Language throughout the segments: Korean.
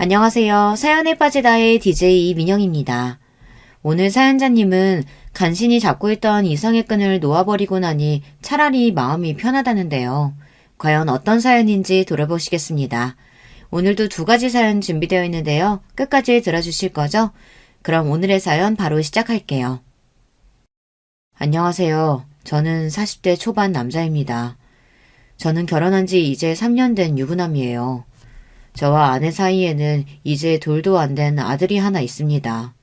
안녕하세요. 사연에 빠지다의 DJ 이민영입니다. 오늘 사연자님은 간신히 잡고 있던 이성의 끈을 놓아버리고 나니 차라리 마음이 편하다는데요. 과연 어떤 사연인지 들어보시겠습니다. 오늘도 두 가지 사연 준비되어 있는데요. 끝까지 들어주실 거죠? 그럼 오늘의 사연 바로 시작할게요. 안녕하세요. 저는 40대 초반 남자입니다. 저는 결혼한 지 이제 3년 된 유부남이에요. 저와 아내 사이에는 이제 돌도 안 된 아들이 하나 있습니다.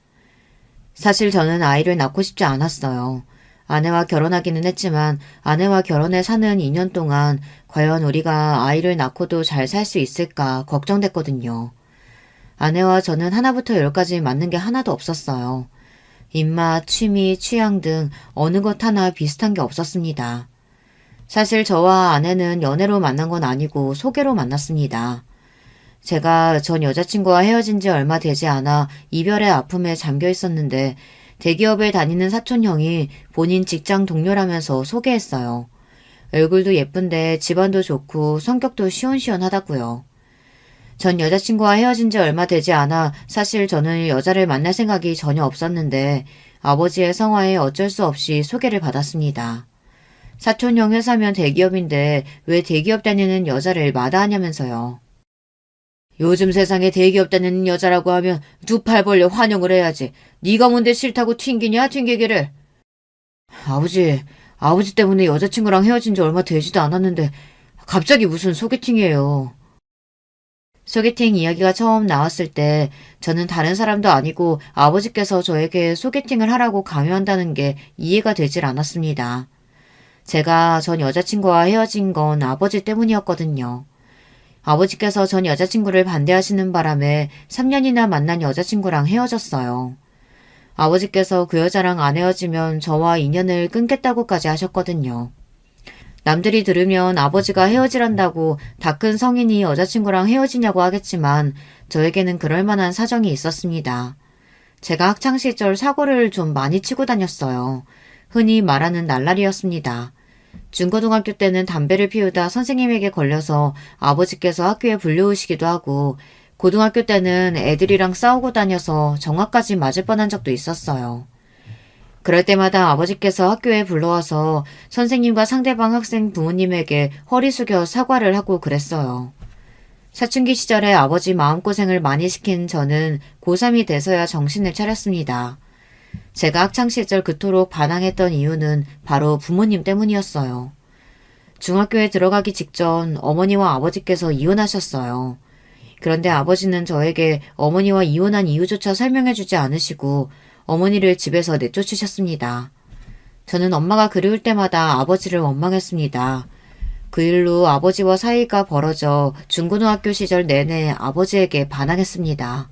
사실 저는 아이를 낳고 싶지 않았어요. 아내와 결혼하기는 했지만 아내와 결혼해 사는 2년 동안 과연 우리가 아이를 낳고도 잘 살 수 있을까 걱정됐거든요. 아내와 저는 하나부터 열까지 맞는 게 하나도 없었어요. 입맛, 취미, 취향 등 어느 것 하나 비슷한 게 없었습니다. 사실 저와 아내는 연애로 만난 건 아니고 소개로 만났습니다. 제가 전 여자친구와 헤어진 지 얼마 되지 않아 이별의 아픔에 잠겨 있었는데 대기업에 다니는 사촌형이 본인 직장 동료라면서 소개했어요. 얼굴도 예쁜데 집안도 좋고 성격도 시원시원하다고요. 전 여자친구와 헤어진 지 얼마 되지 않아 사실 저는 여자를 만날 생각이 전혀 없었는데 아버지의 성화에 어쩔 수 없이 소개를 받았습니다. 사촌형 회사면 대기업인데 왜 대기업 다니는 여자를 마다하냐면서요. 요즘 세상에 대기업 다니는 여자라고 하면 두 팔 벌려 환영을 해야지. 네가 뭔데 싫다고 튕기냐 튕기기를. 아버지 때문에 여자친구랑 헤어진 지 얼마 되지도 않았는데 갑자기 무슨 소개팅이에요. 소개팅 이야기가 처음 나왔을 때 저는 다른 사람도 아니고 아버지께서 저에게 소개팅을 하라고 강요한다는 게 이해가 되질 않았습니다. 제가 전 여자친구와 헤어진 건 아버지 때문이었거든요. 아버지께서 전 여자친구를 반대하시는 바람에 3년이나 만난 여자친구랑 헤어졌어요. 아버지께서 그 여자랑 안 헤어지면 저와 인연을 끊겠다고까지 하셨거든요. 남들이 들으면 아버지가 헤어지란다고 다 큰 성인이 여자친구랑 헤어지냐고 하겠지만 저에게는 그럴 만한 사정이 있었습니다. 제가 학창시절 사고를 좀 많이 치고 다녔어요. 흔히 말하는 날라리였습니다. 중고등학교 때는 담배를 피우다 선생님에게 걸려서 아버지께서 학교에 불려오시기도 하고 고등학교 때는 애들이랑 싸우고 다녀서 정화까지 맞을 뻔한 적도 있었어요. 그럴 때마다 아버지께서 학교에 불러와서 선생님과 상대방 학생 부모님에게 허리 숙여 사과를 하고 그랬어요. 사춘기 시절에 아버지 마음고생을 많이 시킨 저는 고3이 돼서야 정신을 차렸습니다. 제가 학창시절 그토록 반항했던 이유는 바로 부모님 때문이었어요. 중학교에 들어가기 직전 어머니와 아버지께서 이혼하셨어요. 그런데 아버지는 저에게 어머니와 이혼한 이유조차 설명해주지 않으시고 어머니를 집에서 내쫓으셨습니다. 저는 엄마가 그리울 때마다 아버지를 원망했습니다. 그 일로 아버지와 사이가 벌어져 중고등학교 시절 내내 아버지에게 반항했습니다.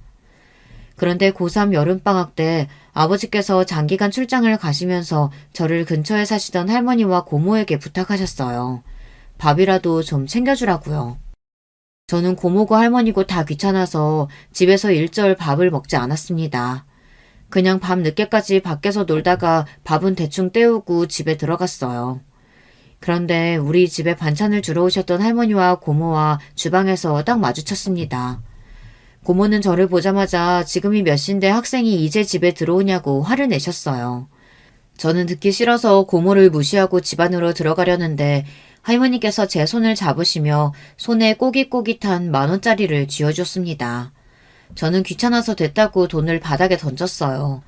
그런데 고3 여름방학 때 아버지께서 장기간 출장을 가시면서 저를 근처에 사시던 할머니와 고모에게 부탁하셨어요. 밥이라도 좀 챙겨주라고요. 저는 고모고 할머니고 다 귀찮아서 집에서 일절 밥을 먹지 않았습니다. 그냥 밤 늦게까지 밖에서 놀다가 밥은 대충 때우고 집에 들어갔어요. 그런데 우리 집에 반찬을 주러 오셨던 할머니와 고모와 주방에서 딱 마주쳤습니다. 고모는 저를 보자마자 지금이 몇 시인데 학생이 이제 집에 들어오냐고 화를 내셨어요. 저는 듣기 싫어서 고모를 무시하고 집 안으로 들어가려는데 할머니께서 제 손을 잡으시며 손에 꼬깃꼬깃한 10,000원짜리를 쥐어줬습니다. 저는 귀찮아서 됐다고 돈을 바닥에 던졌어요.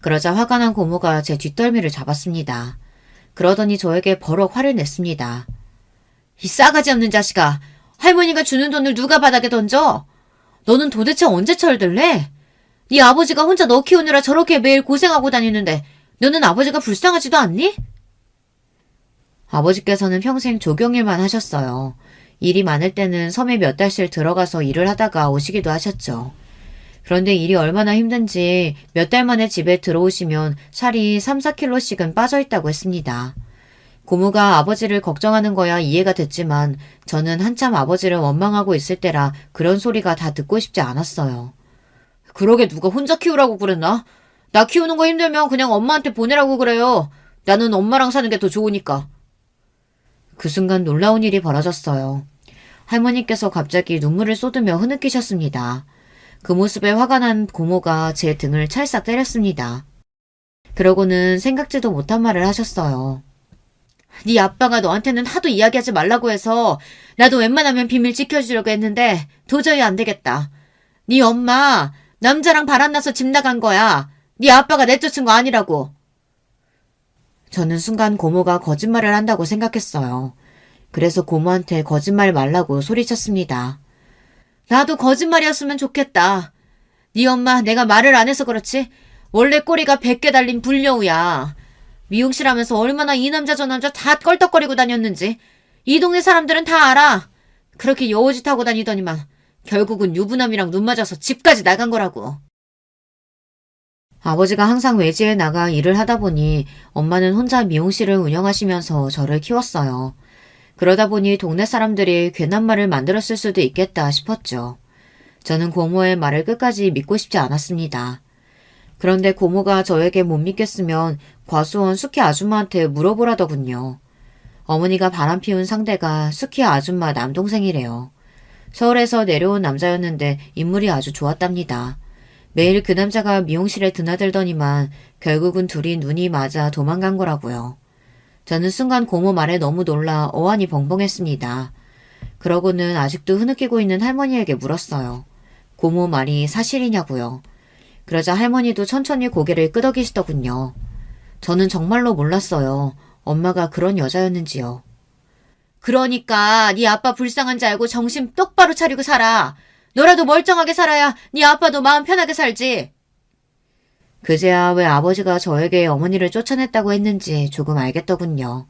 그러자 화가 난 고모가 제 뒷덜미를 잡았습니다. 그러더니 저에게 버럭 화를 냈습니다. 이 싸가지 없는 자식아! 할머니가 주는 돈을 누가 바닥에 던져? 너는 도대체 언제 철들래? 네 아버지가 혼자 너 키우느라 저렇게 매일 고생하고 다니는데 너는 아버지가 불쌍하지도 않니? 아버지께서는 평생 조경일만 하셨어요. 일이 많을 때는 섬에 몇 달씩 들어가서 일을 하다가 오시기도 하셨죠. 그런데 일이 얼마나 힘든지 몇 달 만에 집에 들어오시면 살이 3, 4kg씩은 빠져있다고 했습니다. 고모가 아버지를 걱정하는 거야 이해가 됐지만 저는 한참 아버지를 원망하고 있을 때라 그런 소리가 다 듣고 싶지 않았어요. 그러게 누가 혼자 키우라고 그랬나? 나 키우는 거 힘들면 그냥 엄마한테 보내라고 그래요. 나는 엄마랑 사는 게 더 좋으니까. 그 순간 놀라운 일이 벌어졌어요. 할머니께서 갑자기 눈물을 쏟으며 흐느끼셨습니다. 그 모습에 화가 난 고모가 제 등을 찰싹 때렸습니다. 그러고는 생각지도 못한 말을 하셨어요. 네 아빠가 너한테는 하도 이야기하지 말라고 해서 나도 웬만하면 비밀 지켜주려고 했는데 도저히 안 되겠다. 네 엄마 남자랑 바람나서 집 나간 거야. 네 아빠가 내쫓은 거 아니라고. 저는 순간 고모가 거짓말을 한다고 생각했어요. 그래서 고모한테 거짓말 말라고 소리쳤습니다. 나도 거짓말이었으면 좋겠다. 네 엄마 내가 말을 안 해서 그렇지? 원래 꼬리가 100개 달린 불려우야. 미용실 하면서 얼마나 이 남자 저 남자 다 껄떡거리고 다녔는지 이 동네 사람들은 다 알아. 그렇게 여우짓 하고 다니더니만 결국은 유부남이랑 눈 맞아서 집까지 나간 거라고. 아버지가 항상 외지에 나가 일을 하다 보니 엄마는 혼자 미용실을 운영하시면서 저를 키웠어요. 그러다 보니 동네 사람들이 괜한 말을 만들었을 수도 있겠다 싶었죠. 저는 고모의 말을 끝까지 믿고 싶지 않았습니다. 그런데 고모가 저에게 못 믿겠으면 과수원 수키 아줌마한테 물어보라더군요. 어머니가 바람 피운 상대가 수키 아줌마 남동생이래요. 서울에서 내려온 남자였는데 인물이 아주 좋았답니다. 매일 그 남자가 미용실에 드나들더니만 결국은 둘이 눈이 맞아 도망간 거라고요. 저는 순간 고모 말에 너무 놀라 어안이 벙벙했습니다. 그러고는 아직도 흐느끼고 있는 할머니에게 물었어요. 고모 말이 사실이냐고요. 그러자 할머니도 천천히 고개를 끄덕이시더군요. 저는 정말로 몰랐어요. 엄마가 그런 여자였는지요. 그러니까 네 아빠 불쌍한 줄 알고 정신 똑바로 차리고 살아. 너라도 멀쩡하게 살아야 네 아빠도 마음 편하게 살지. 그제야 왜 아버지가 저에게 어머니를 쫓아냈다고 했는지 조금 알겠더군요.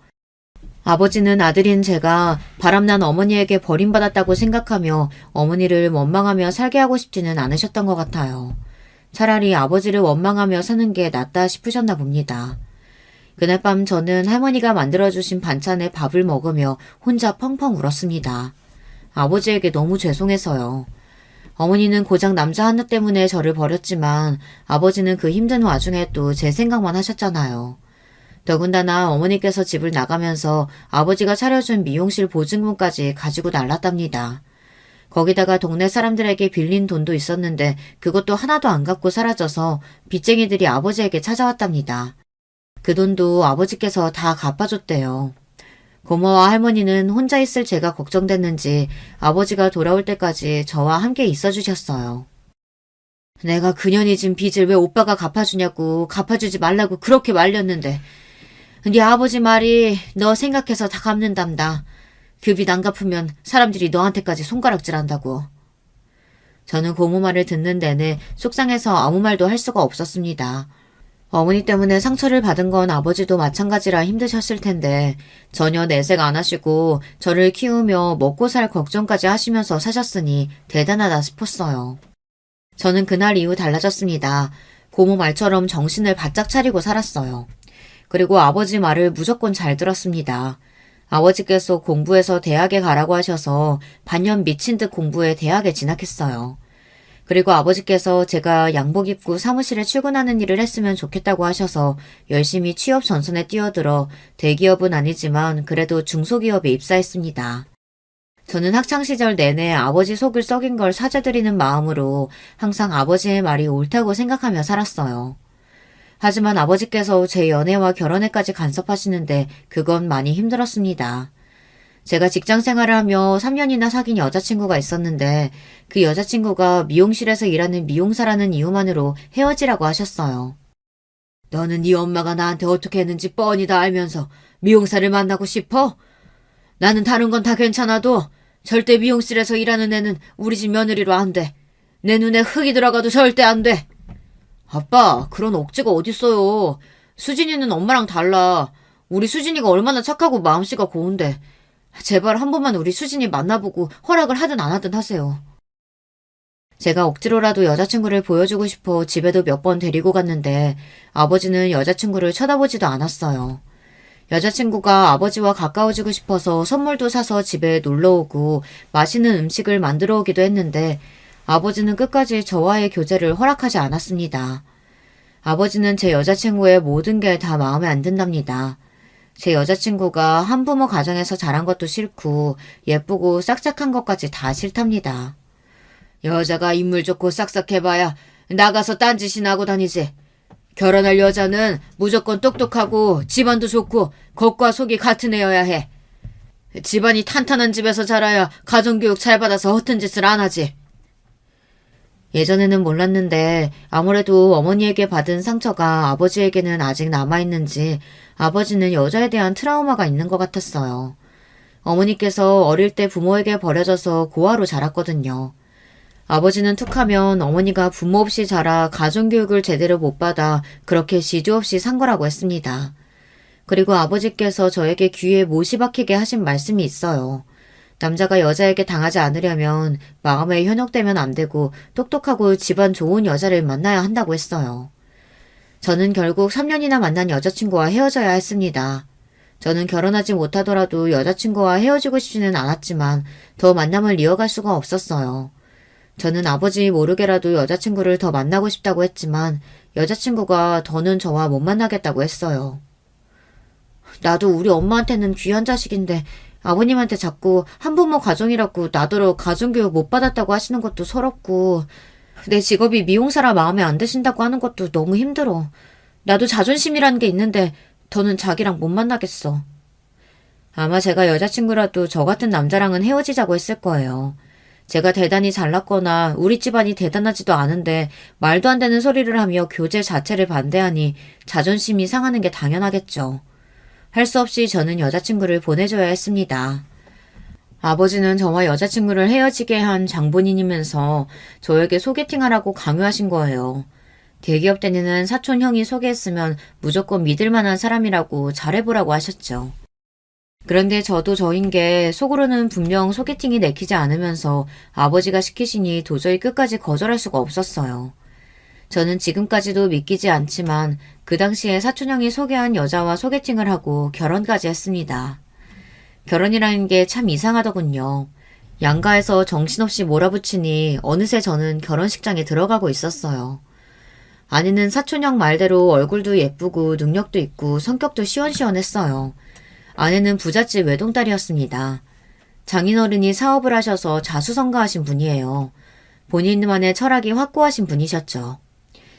아버지는 아들인 제가 바람난 어머니에게 버림받았다고 생각하며 어머니를 원망하며 살게 하고 싶지는 않으셨던 것 같아요. 차라리 아버지를 원망하며 사는 게 낫다 싶으셨나 봅니다. 그날 밤 저는 할머니가 만들어주신 반찬에 밥을 먹으며 혼자 펑펑 울었습니다. 아버지에게 너무 죄송해서요. 어머니는 고작 남자 하나 때문에 저를 버렸지만 아버지는 그 힘든 와중에 또 제 생각만 하셨잖아요. 더군다나 어머니께서 집을 나가면서 아버지가 차려준 미용실 보증금까지 가지고 날랐답니다. 거기다가 동네 사람들에게 빌린 돈도 있었는데 그것도 하나도 안 갚고 사라져서 빚쟁이들이 아버지에게 찾아왔답니다. 그 돈도 아버지께서 다 갚아줬대요. 고모와 할머니는 혼자 있을 제가 걱정됐는지 아버지가 돌아올 때까지 저와 함께 있어주셨어요. 내가 그년이 진 빚을 왜 오빠가 갚아주냐고 갚아주지 말라고 그렇게 말렸는데 네 아버지 말이 너 생각해서 다 갚는답니다. 그 빚 안 갚으면 사람들이 너한테까지 손가락질한다고. 저는 고모 말을 듣는 내내 속상해서 아무 말도 할 수가 없었습니다. 어머니 때문에 상처를 받은 건 아버지도 마찬가지라 힘드셨을 텐데 전혀 내색 안 하시고 저를 키우며 먹고 살 걱정까지 하시면서 사셨으니 대단하다 싶었어요. 저는 그날 이후 달라졌습니다. 고모 말처럼 정신을 바짝 차리고 살았어요. 그리고 아버지 말을 무조건 잘 들었습니다. 아버지께서 공부해서 대학에 가라고 하셔서 반년 미친 듯 공부해 대학에 진학했어요. 그리고 아버지께서 제가 양복 입고 사무실에 출근하는 일을 했으면 좋겠다고 하셔서 열심히 취업 전선에 뛰어들어 대기업은 아니지만 그래도 중소기업에 입사했습니다. 저는 학창시절 내내 아버지 속을 썩인 걸 사죄드리는 마음으로 항상 아버지의 말이 옳다고 생각하며 살았어요. 하지만 아버지께서 제 연애와 결혼에까지 간섭하시는데 그건 많이 힘들었습니다. 제가 직장 생활을 하며 3년이나 사귄 여자친구가 있었는데 그 여자친구가 미용실에서 일하는 미용사라는 이유만으로 헤어지라고 하셨어요. 너는 네 엄마가 나한테 어떻게 했는지 뻔히 다 알면서 미용사를 만나고 싶어? 나는 다른 건 다 괜찮아도 절대 미용실에서 일하는 애는 우리 집 며느리로 안 돼. 내 눈에 흙이 들어가도 절대 안 돼. 아빠, 그런 억지가 어딨어요. 수진이는 엄마랑 달라. 우리 수진이가 얼마나 착하고 마음씨가 고운데. 제발 한 번만 우리 수진이 만나보고 허락을 하든 안 하든 하세요. 제가 억지로라도 여자친구를 보여주고 싶어 집에도 몇 번 데리고 갔는데 아버지는 여자친구를 쳐다보지도 않았어요. 여자친구가 아버지와 가까워지고 싶어서 선물도 사서 집에 놀러오고 맛있는 음식을 만들어 오기도 했는데 아버지는 끝까지 저와의 교제를 허락하지 않았습니다. 아버지는 제 여자친구의 모든 게 다 마음에 안 든답니다. 제 여자친구가 한부모 가정에서 자란 것도 싫고 예쁘고 싹싹한 것까지 다 싫답니다. 여자가 인물 좋고 싹싹해봐야 나가서 딴짓이나 하고 다니지. 결혼할 여자는 무조건 똑똑하고 집안도 좋고 겉과 속이 같은 애여야 해. 집안이 탄탄한 집에서 자라야 가정교육 잘 받아서 허튼 짓을 안 하지. 예전에는 몰랐는데 아무래도 어머니에게 받은 상처가 아버지에게는 아직 남아있는지 아버지는 여자에 대한 트라우마가 있는 것 같았어요. 어머니께서 어릴 때 부모에게 버려져서 고아로 자랐거든요. 아버지는 툭하면 어머니가 부모 없이 자라 가정교육을 제대로 못 받아 그렇게 시주 없이 산 거라고 했습니다. 그리고 아버지께서 저에게 귀에 못이 박히게 하신 말씀이 있어요. 남자가 여자에게 당하지 않으려면 마음에 현혹되면 안 되고 똑똑하고 집안 좋은 여자를 만나야 한다고 했어요. 저는 결국 3년이나 만난 여자친구와 헤어져야 했습니다. 저는 결혼하지 못하더라도 여자친구와 헤어지고 싶지는 않았지만 더 만남을 이어갈 수가 없었어요. 저는 아버지 모르게라도 여자친구를 더 만나고 싶다고 했지만 여자친구가 더는 저와 못 만나겠다고 했어요. 나도 우리 엄마한테는 귀한 자식인데 아버님한테 자꾸 한부모 가정이라고 나더러 가정교육 못 받았다고 하시는 것도 서럽고 내 직업이 미용사라 마음에 안 드신다고 하는 것도 너무 힘들어. 나도 자존심이라는 게 있는데 더는 자기랑 못 만나겠어. 아마 제가 여자친구라도 저 같은 남자랑은 헤어지자고 했을 거예요. 제가 대단히 잘났거나 우리 집안이 대단하지도 않은데 말도 안 되는 소리를 하며 교제 자체를 반대하니 자존심이 상하는 게 당연하겠죠. 할 수 없이 저는 여자친구를 보내줘야 했습니다. 아버지는 저와 여자친구를 헤어지게 한 장본인이면서 저에게 소개팅하라고 강요하신 거예요. 대기업 다니는 사촌 형이 소개했으면 무조건 믿을 만한 사람이라고 잘해보라고 하셨죠. 그런데 저도 저인 게 속으로는 분명 소개팅이 내키지 않으면서 아버지가 시키시니 도저히 끝까지 거절할 수가 없었어요. 저는 지금까지도 믿기지 않지만 그 당시에 사촌형이 소개한 여자와 소개팅을 하고 결혼까지 했습니다. 결혼이라는 게 참 이상하더군요. 양가에서 정신없이 몰아붙이니 어느새 저는 결혼식장에 들어가고 있었어요. 아내는 사촌형 말대로 얼굴도 예쁘고 능력도 있고 성격도 시원시원했어요. 아내는 부잣집 외동딸이었습니다. 장인어른이 사업을 하셔서 자수성가하신 분이에요. 본인만의 철학이 확고하신 분이셨죠.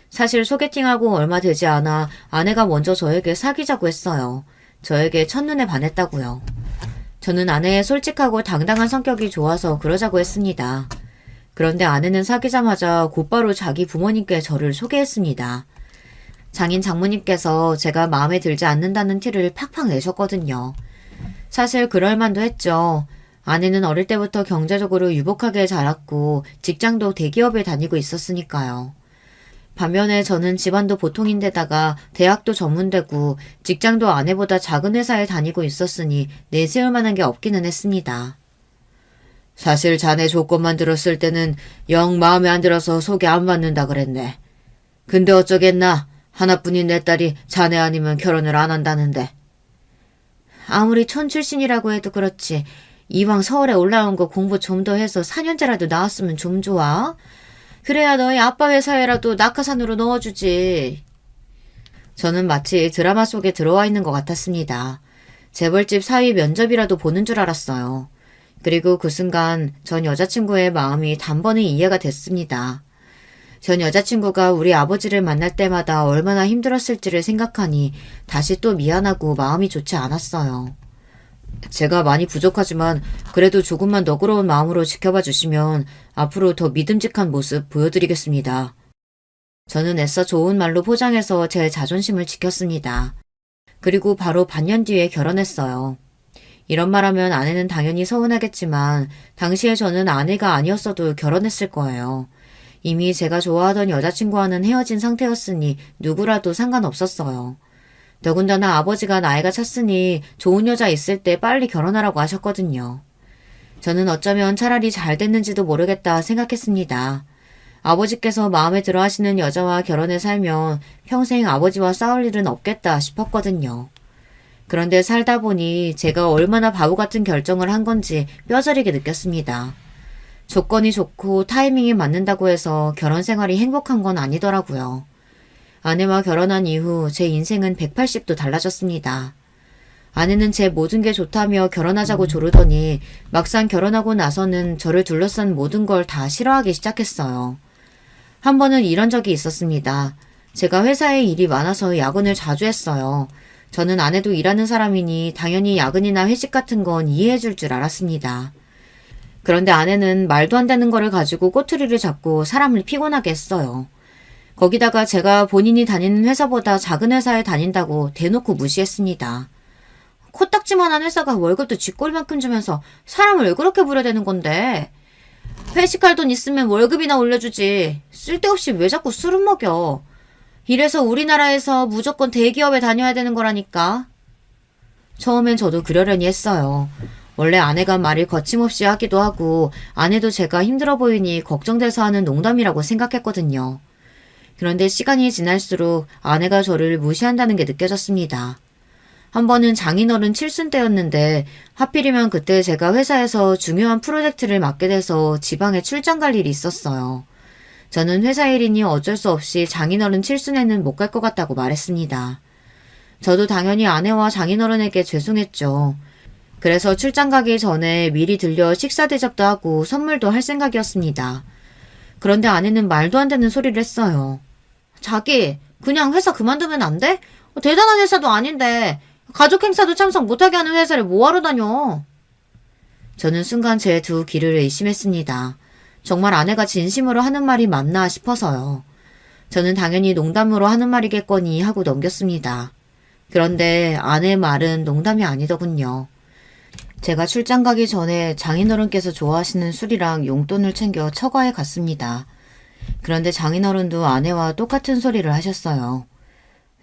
사실 소개팅하고 얼마 되지 않아 아내가 먼저 저에게 사귀자고 했어요. 저에게 첫눈에 반했다고요. 저는 아내의 솔직하고 당당한 성격이 좋아서 그러자고 했습니다. 그런데 아내는 사귀자마자 곧바로 자기 부모님께 저를 소개했습니다. 장인 장모님께서 제가 마음에 들지 않는다는 티를 팍팍 내셨거든요. 사실 그럴 만도 했죠. 아내는 어릴 때부터 경제적으로 유복하게 자랐고 직장도 대기업에 다니고 있었으니까요. 반면에 저는 집안도 보통인데다가 대학도 전문대고 직장도 아내보다 작은 회사에 다니고 있었으니 내세울 만한 게 없기는 했습니다. 사실 자네 조건만 들었을 때는 영 마음에 안 들어서 소개 안 받는다 그랬네. 근데 어쩌겠나. 하나뿐인 내 딸이 자네 아니면 결혼을 안 한다는데. 아무리 촌 출신이라고 해도 그렇지. 이왕 서울에 올라온 거 공부 좀 더 해서 4년제라도 나왔으면 좀 좋아. 그래야 너희 아빠 회사에라도 낙하산으로 넣어주지. 저는 마치 드라마 속에 들어와 있는 것 같았습니다. 재벌집 사위 면접이라도 보는 줄 알았어요. 그리고 그 순간 전 여자친구의 마음이 단번에 이해가 됐습니다. 전 여자친구가 우리 아버지를 만날 때마다 얼마나 힘들었을지를 생각하니 다시 또 미안하고 마음이 좋지 않았어요. 제가 많이 부족하지만 그래도 조금만 너그러운 마음으로 지켜봐 주시면 앞으로 더 믿음직한 모습 보여드리겠습니다. 저는 애써 좋은 말로 포장해서 제 자존심을 지켰습니다. 그리고 바로 반년 뒤에 결혼했어요. 이런 말하면 아내는 당연히 서운하겠지만 당시에 저는 아내가 아니었어도 결혼했을 거예요. 이미 제가 좋아하던 여자친구와는 헤어진 상태였으니 누구라도 상관없었어요. 더군다나 아버지가 나이가 찼으니 좋은 여자 있을 때 빨리 결혼하라고 하셨거든요. 저는 어쩌면 차라리 잘 됐는지도 모르겠다 생각했습니다. 아버지께서 마음에 들어 하시는 여자와 결혼해 살면 평생 아버지와 싸울 일은 없겠다 싶었거든요. 그런데 살다 보니 제가 얼마나 바보 같은 결정을 한 건지 뼈저리게 느꼈습니다. 조건이 좋고 타이밍이 맞는다고 해서 결혼 생활이 행복한 건 아니더라고요. 아내와 결혼한 이후 제 인생은 180도 달라졌습니다. 아내는 제 모든 게 좋다며 결혼하자고 조르더니 막상 결혼하고 나서는 저를 둘러싼 모든 걸 다 싫어하기 시작했어요. 한 번은 이런 적이 있었습니다. 제가 회사에 일이 많아서 야근을 자주 했어요. 저는 아내도 일하는 사람이니 당연히 야근이나 회식 같은 건 이해해 줄 줄 알았습니다. 그런데 아내는 말도 안 되는 거를 가지고 꼬투리를 잡고 사람을 피곤하게 했어요. 거기다가 제가 본인이 다니는 회사보다 작은 회사에 다닌다고 대놓고 무시했습니다. 코딱지만한 회사가 월급도 쥐꼬리만큼 주면서 사람을 왜 그렇게 부려대는 건데? 회식할 돈 있으면 월급이나 올려주지. 쓸데없이 왜 자꾸 술은 먹여. 이래서 우리나라에서 무조건 대기업에 다녀야 되는 거라니까. 처음엔 저도 그러려니 했어요. 원래 아내가 말을 거침없이 하기도 하고 아내도 제가 힘들어 보이니 걱정돼서 하는 농담이라고 생각했거든요. 그런데 시간이 지날수록 아내가 저를 무시한다는 게 느껴졌습니다. 한 번은 장인어른 칠순 때였는데 하필이면 그때 제가 회사에서 중요한 프로젝트를 맡게 돼서 지방에 출장 갈 일이 있었어요. 저는 회사 일이니 어쩔 수 없이 장인어른 칠순에는 못 갈 것 같다고 말했습니다. 저도 당연히 아내와 장인어른에게 죄송했죠. 그래서 출장 가기 전에 미리 들려 식사 대접도 하고 선물도 할 생각이었습니다. 그런데 아내는 말도 안 되는 소리를 했어요. 자기, 그냥 회사 그만두면 안 돼? 대단한 회사도 아닌데 가족 행사도 참석 못하게 하는 회사를 뭐하러 다녀? 저는 순간 제 두 귀를 의심했습니다. 정말 아내가 진심으로 하는 말이 맞나 싶어서요. 저는 당연히 농담으로 하는 말이겠거니 하고 넘겼습니다. 그런데 아내의 말은 농담이 아니더군요. 제가 출장 가기 전에 장인어른께서 좋아하시는 술이랑 용돈을 챙겨 처가에 갔습니다. 그런데 장인어른도 아내와 똑같은 소리를 하셨어요.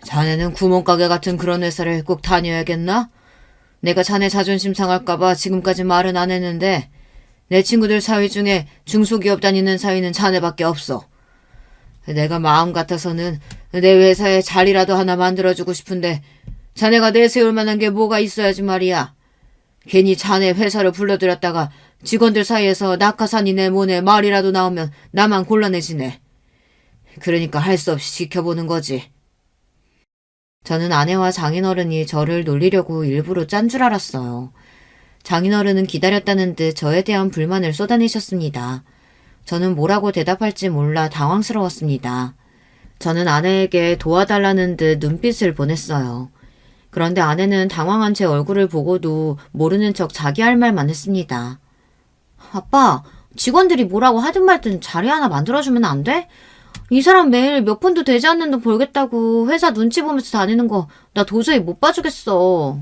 자네는 구멍가게 같은 그런 회사를 꼭 다녀야겠나? 내가 자네 자존심 상할까봐 지금까지 말은 안 했는데 내 친구들 사위 중에 중소기업 다니는 사위는 자네밖에 없어. 내가 마음 같아서는 내 회사에 자리라도 하나 만들어주고 싶은데 자네가 내세울 만한 게 뭐가 있어야지 말이야. 괜히 자네 회사를 불러들였다가 직원들 사이에서 낙하산이 내 몸에 말이라도 나오면 나만 곤란해지네. 그러니까 할 수 없이 지켜보는 거지. 저는 아내와 장인어른이 저를 놀리려고 일부러 짠 줄 알았어요. 장인어른은 기다렸다는 듯 저에 대한 불만을 쏟아내셨습니다. 저는 뭐라고 대답할지 몰라 당황스러웠습니다. 저는 아내에게 도와달라는 듯 눈빛을 보냈어요. 그런데 아내는 당황한 제 얼굴을 보고도 모르는 척 자기 할 말만 했습니다. 아빠, 직원들이 뭐라고 하든 말든 자리 하나 만들어주면 안 돼? 이 사람 매일 몇 푼도 되지 않는 돈 벌겠다고 회사 눈치 보면서 다니는 거 나 도저히 못 봐주겠어.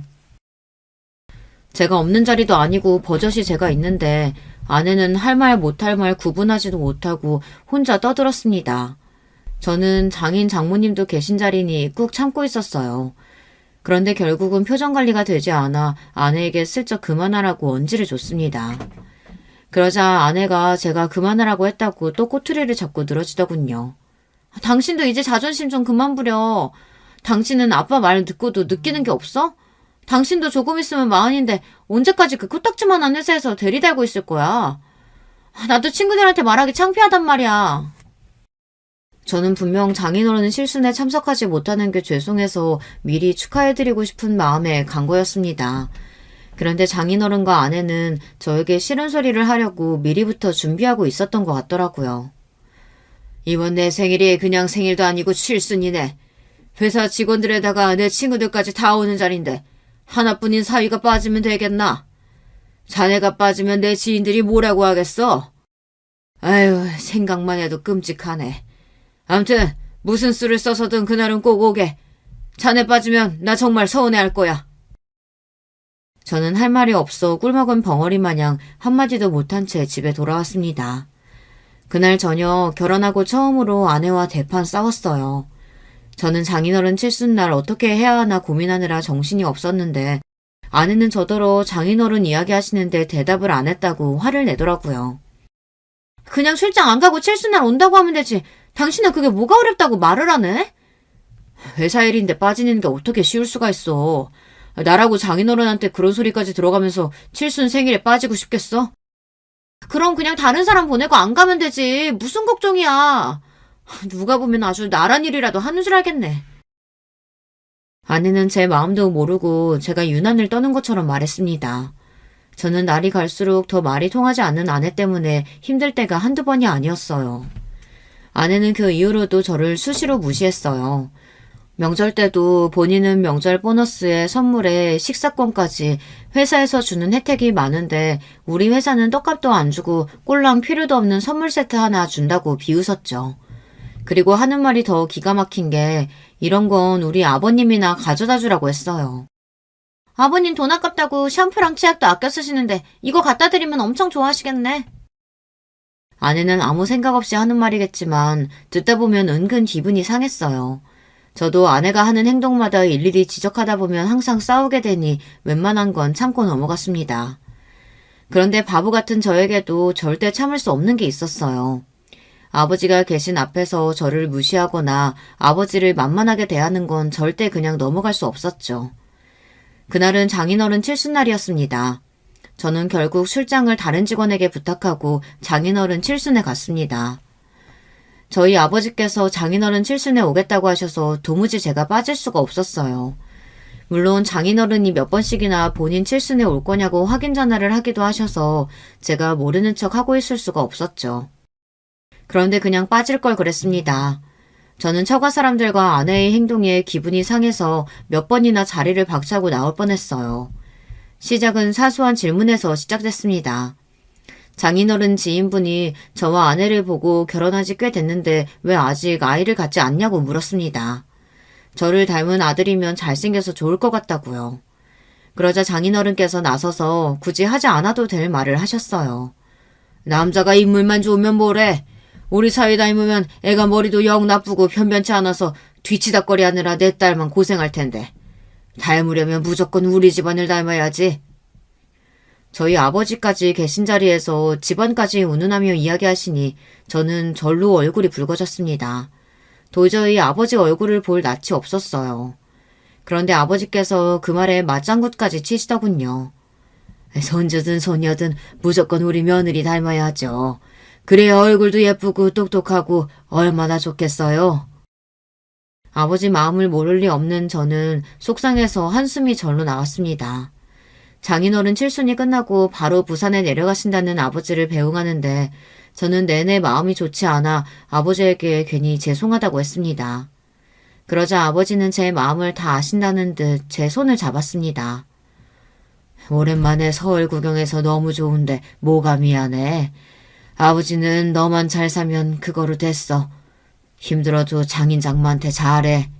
제가 없는 자리도 아니고 버젓이 제가 있는데 아내는 할 말 못할 말 구분하지도 못하고 혼자 떠들었습니다. 저는 장인 장모님도 계신 자리니 꾹 참고 있었어요. 그런데 결국은 표정 관리가 되지 않아 아내에게 슬쩍 그만하라고 언지를 줬습니다. 그러자 아내가 제가 그만하라고 했다고 또 꼬투리를 잡고 늘어지더군요. 당신도 이제 자존심 좀 그만 부려. 당신은 아빠 말 듣고도 느끼는 게 없어? 당신도 조금 있으면 마흔인데 언제까지 그 코딱지만한 회사에서 대리달고 있을 거야. 나도 친구들한테 말하기 창피하단 말이야. 저는 분명 장인어른 실순에 참석하지 못하는 게 죄송해서 미리 축하해드리고 싶은 마음에 간 거였습니다. 그런데 장인어른과 아내는 저에게 싫은 소리를 하려고 미리부터 준비하고 있었던 것 같더라고요. 이번 내 생일이 그냥 생일도 아니고 칠순이네. 회사 직원들에다가 내 친구들까지 다 오는 자리인데 하나뿐인 사위가 빠지면 되겠나? 자네가 빠지면 내 지인들이 뭐라고 하겠어? 아유, 생각만 해도 끔찍하네. 암튼 무슨 수를 써서든 그날은 꼭 오게. 자네 빠지면 나 정말 서운해할 거야. 저는 할 말이 없어 꿀먹은 벙어리 마냥 한마디도 못한 채 집에 돌아왔습니다. 그날 저녁 결혼하고 처음으로 아내와 대판 싸웠어요. 저는 장인어른 칠순날 어떻게 해야 하나 고민하느라 정신이 없었는데 아내는 저더러 장인어른 이야기하시는데 대답을 안 했다고 화를 내더라고요. 그냥 출장 안 가고 칠순날 온다고 하면 되지. 당신은 그게 뭐가 어렵다고 말을 하네? 회사 일인데 빠지는 게 어떻게 쉬울 수가 있어. 나라고 장인어른한테 그런 소리까지 들어가면서 칠순 생일에 빠지고 싶겠어? 그럼 그냥 다른 사람 보내고 안 가면 되지. 무슨 걱정이야. 누가 보면 아주 나란 일이라도 하는 줄 알겠네. 아내는 제 마음도 모르고 제가 유난을 떠는 것처럼 말했습니다. 저는 날이 갈수록 더 말이 통하지 않는 아내 때문에 힘들 때가 한두 번이 아니었어요. 아내는 그 이후로도 저를 수시로 무시했어요. 명절 때도 본인은 명절 보너스에 선물에 식사권까지 회사에서 주는 혜택이 많은데 우리 회사는 떡값도 안 주고 꼴랑 필요도 없는 선물 세트 하나 준다고 비웃었죠. 그리고 하는 말이 더 기가 막힌 게 이런 건 우리 아버님이나 가져다 주라고 했어요. 아버님 돈 아깝다고 샴푸랑 치약도 아껴 쓰시는데 이거 갖다 드리면 엄청 좋아하시겠네. 아내는 아무 생각 없이 하는 말이겠지만 듣다 보면 은근 기분이 상했어요. 저도 아내가 하는 행동마다 일일이 지적하다 보면 항상 싸우게 되니 웬만한 건 참고 넘어갔습니다. 그런데 바보 같은 저에게도 절대 참을 수 없는 게 있었어요. 아버지가 계신 앞에서 저를 무시하거나 아버지를 만만하게 대하는 건 절대 그냥 넘어갈 수 없었죠. 그날은 장인어른 칠순날이었습니다. 저는 결국 출장을 다른 직원에게 부탁하고 장인어른 칠순에 갔습니다. 저희 아버지께서 장인어른 칠순에 오겠다고 하셔서 도무지 제가 빠질 수가 없었어요. 물론 장인어른이 몇 번씩이나 본인 칠순에 올 거냐고 확인 전화를 하기도 하셔서 제가 모르는 척 하고 있을 수가 없었죠. 그런데 그냥 빠질 걸 그랬습니다. 저는 처가 사람들과 아내의 행동에 기분이 상해서 몇 번이나 자리를 박차고 나올 뻔했어요. 시작은 사소한 질문에서 시작됐습니다. 장인어른 지인분이 저와 아내를 보고 결혼한 지 꽤 됐는데 왜 아직 아이를 갖지 않냐고 물었습니다. 저를 닮은 아들이면 잘생겨서 좋을 것 같다고요. 그러자 장인어른께서 나서서 굳이 하지 않아도 될 말을 하셨어요. 남자가 인물만 좋으면 뭐래? 우리 사위 닮으면 애가 머리도 영 나쁘고 변변치 않아서 뒤치다꺼리 하느라 내 딸만 고생할 텐데. 닮으려면 무조건 우리 집안을 닮아야지. 저희 아버지까지 계신 자리에서 집안까지 운운하며 이야기하시니 저는 절로 얼굴이 붉어졌습니다. 도저히 아버지 얼굴을 볼 낯이 없었어요. 그런데 아버지께서 그 말에 맞장구까지 치시더군요. 손주든 손녀든 무조건 우리 며느리 닮아야 하죠. 그래야 얼굴도 예쁘고 똑똑하고 얼마나 좋겠어요. 아버지 마음을 모를 리 없는 저는 속상해서 한숨이 절로 나왔습니다. 장인어른 칠순이 끝나고 바로 부산에 내려가신다는 아버지를 배웅하는데 저는 내내 마음이 좋지 않아 아버지에게 괜히 죄송하다고 했습니다. 그러자 아버지는 제 마음을 다 아신다는 듯 제 손을 잡았습니다. 오랜만에 서울 구경해서 너무 좋은데 뭐가 미안해. 아버지는 너만 잘 사면 그거로 됐어. 힘들어도 장인 장모한테 잘해.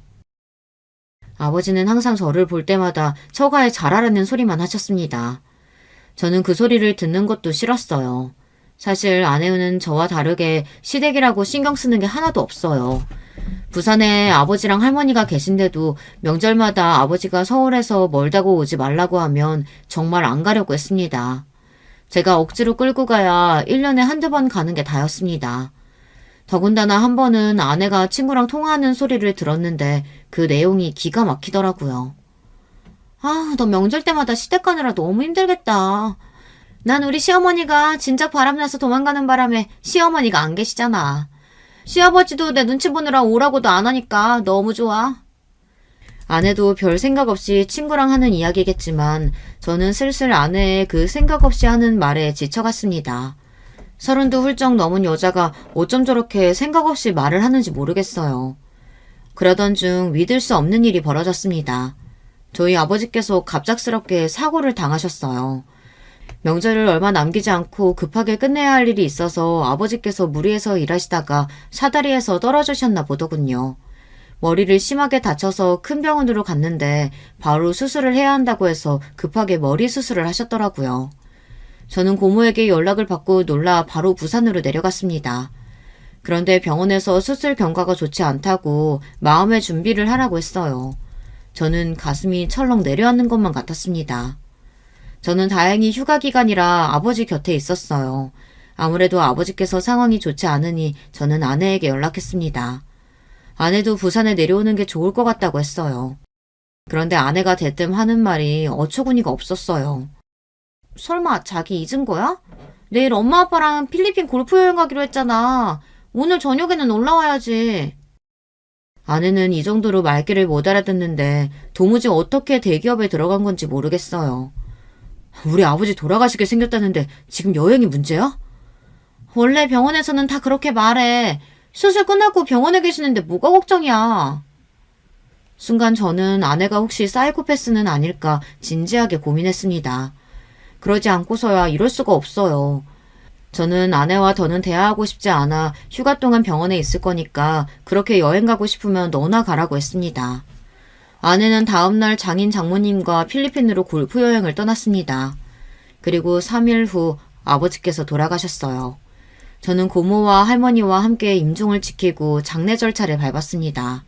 아버지는 항상 저를 볼 때마다 처가에 잘하라는 소리만 하셨습니다. 저는 그 소리를 듣는 것도 싫었어요. 사실 아내는 저와 다르게 시댁이라고 신경 쓰는 게 하나도 없어요. 부산에 아버지랑 할머니가 계신데도 명절마다 아버지가 서울에서 멀다고 오지 말라고 하면 정말 안 가려고 했습니다. 제가 억지로 끌고 가야 1년에 한두 번 가는 게 다였습니다. 더군다나 한 번은 아내가 친구랑 통화하는 소리를 들었는데 그 내용이 기가 막히더라고요. 아, 너 명절 때마다 시댁 가느라 너무 힘들겠다. 난 우리 시어머니가 진작 바람나서 도망가는 바람에 시어머니가 안 계시잖아. 시아버지도 내 눈치 보느라 오라고도 안 하니까 너무 좋아. 아내도 별 생각 없이 친구랑 하는 이야기겠지만 저는 슬슬 아내의 그 생각 없이 하는 말에 지쳐갔습니다. 30도 훌쩍 넘은 여자가 어쩜 저렇게 생각 없이 말을 하는지 모르겠어요. 그러던 중 믿을 수 없는 일이 벌어졌습니다. 저희 아버지께서 갑작스럽게 사고를 당하셨어요. 명절을 얼마 남기지 않고 급하게 끝내야 할 일이 있어서 아버지께서 무리해서 일하시다가 사다리에서 떨어지셨나 보더군요. 머리를 심하게 다쳐서 큰 병원으로 갔는데 바로 수술을 해야 한다고 해서 급하게 머리 수술을 하셨더라고요. 저는 고모에게 연락을 받고 놀라 바로 부산으로 내려갔습니다. 그런데 병원에서 수술 경과가 좋지 않다고 마음의 준비를 하라고 했어요. 저는 가슴이 철렁 내려앉는 것만 같았습니다. 저는 다행히 휴가 기간이라 아버지 곁에 있었어요. 아무래도 아버지께서 상황이 좋지 않으니 저는 아내에게 연락했습니다. 아내도 부산에 내려오는 게 좋을 것 같다고 했어요. 그런데 아내가 대뜸 하는 말이 어처구니가 없었어요. 설마 자기 잊은 거야? 내일 엄마 아빠랑 필리핀 골프 여행 가기로 했잖아. 오늘 저녁에는 올라와야지. 아내는 이 정도로 말귀를 못 알아듣는데 도무지 어떻게 대기업에 들어간 건지 모르겠어요. 우리 아버지 돌아가시게 생겼다는데 지금 여행이 문제야? 원래 병원에서는 다 그렇게 말해. 수술 끝나고 병원에 계시는데 뭐가 걱정이야. 순간 저는 아내가 혹시 사이코패스는 아닐까 진지하게 고민했습니다. 그러지 않고서야 이럴 수가 없어요. 저는 아내와 더는 대화하고 싶지 않아 휴가 동안 병원에 있을 거니까 그렇게 여행 가고 싶으면 너나 가라고 했습니다. 아내는 다음날 장인 장모님과 필리핀으로 골프 여행을 떠났습니다. 그리고 3일 후 아버지께서 돌아가셨어요. 저는 고모와 할머니와 함께 임종을 지키고 장례 절차를 밟았습니다.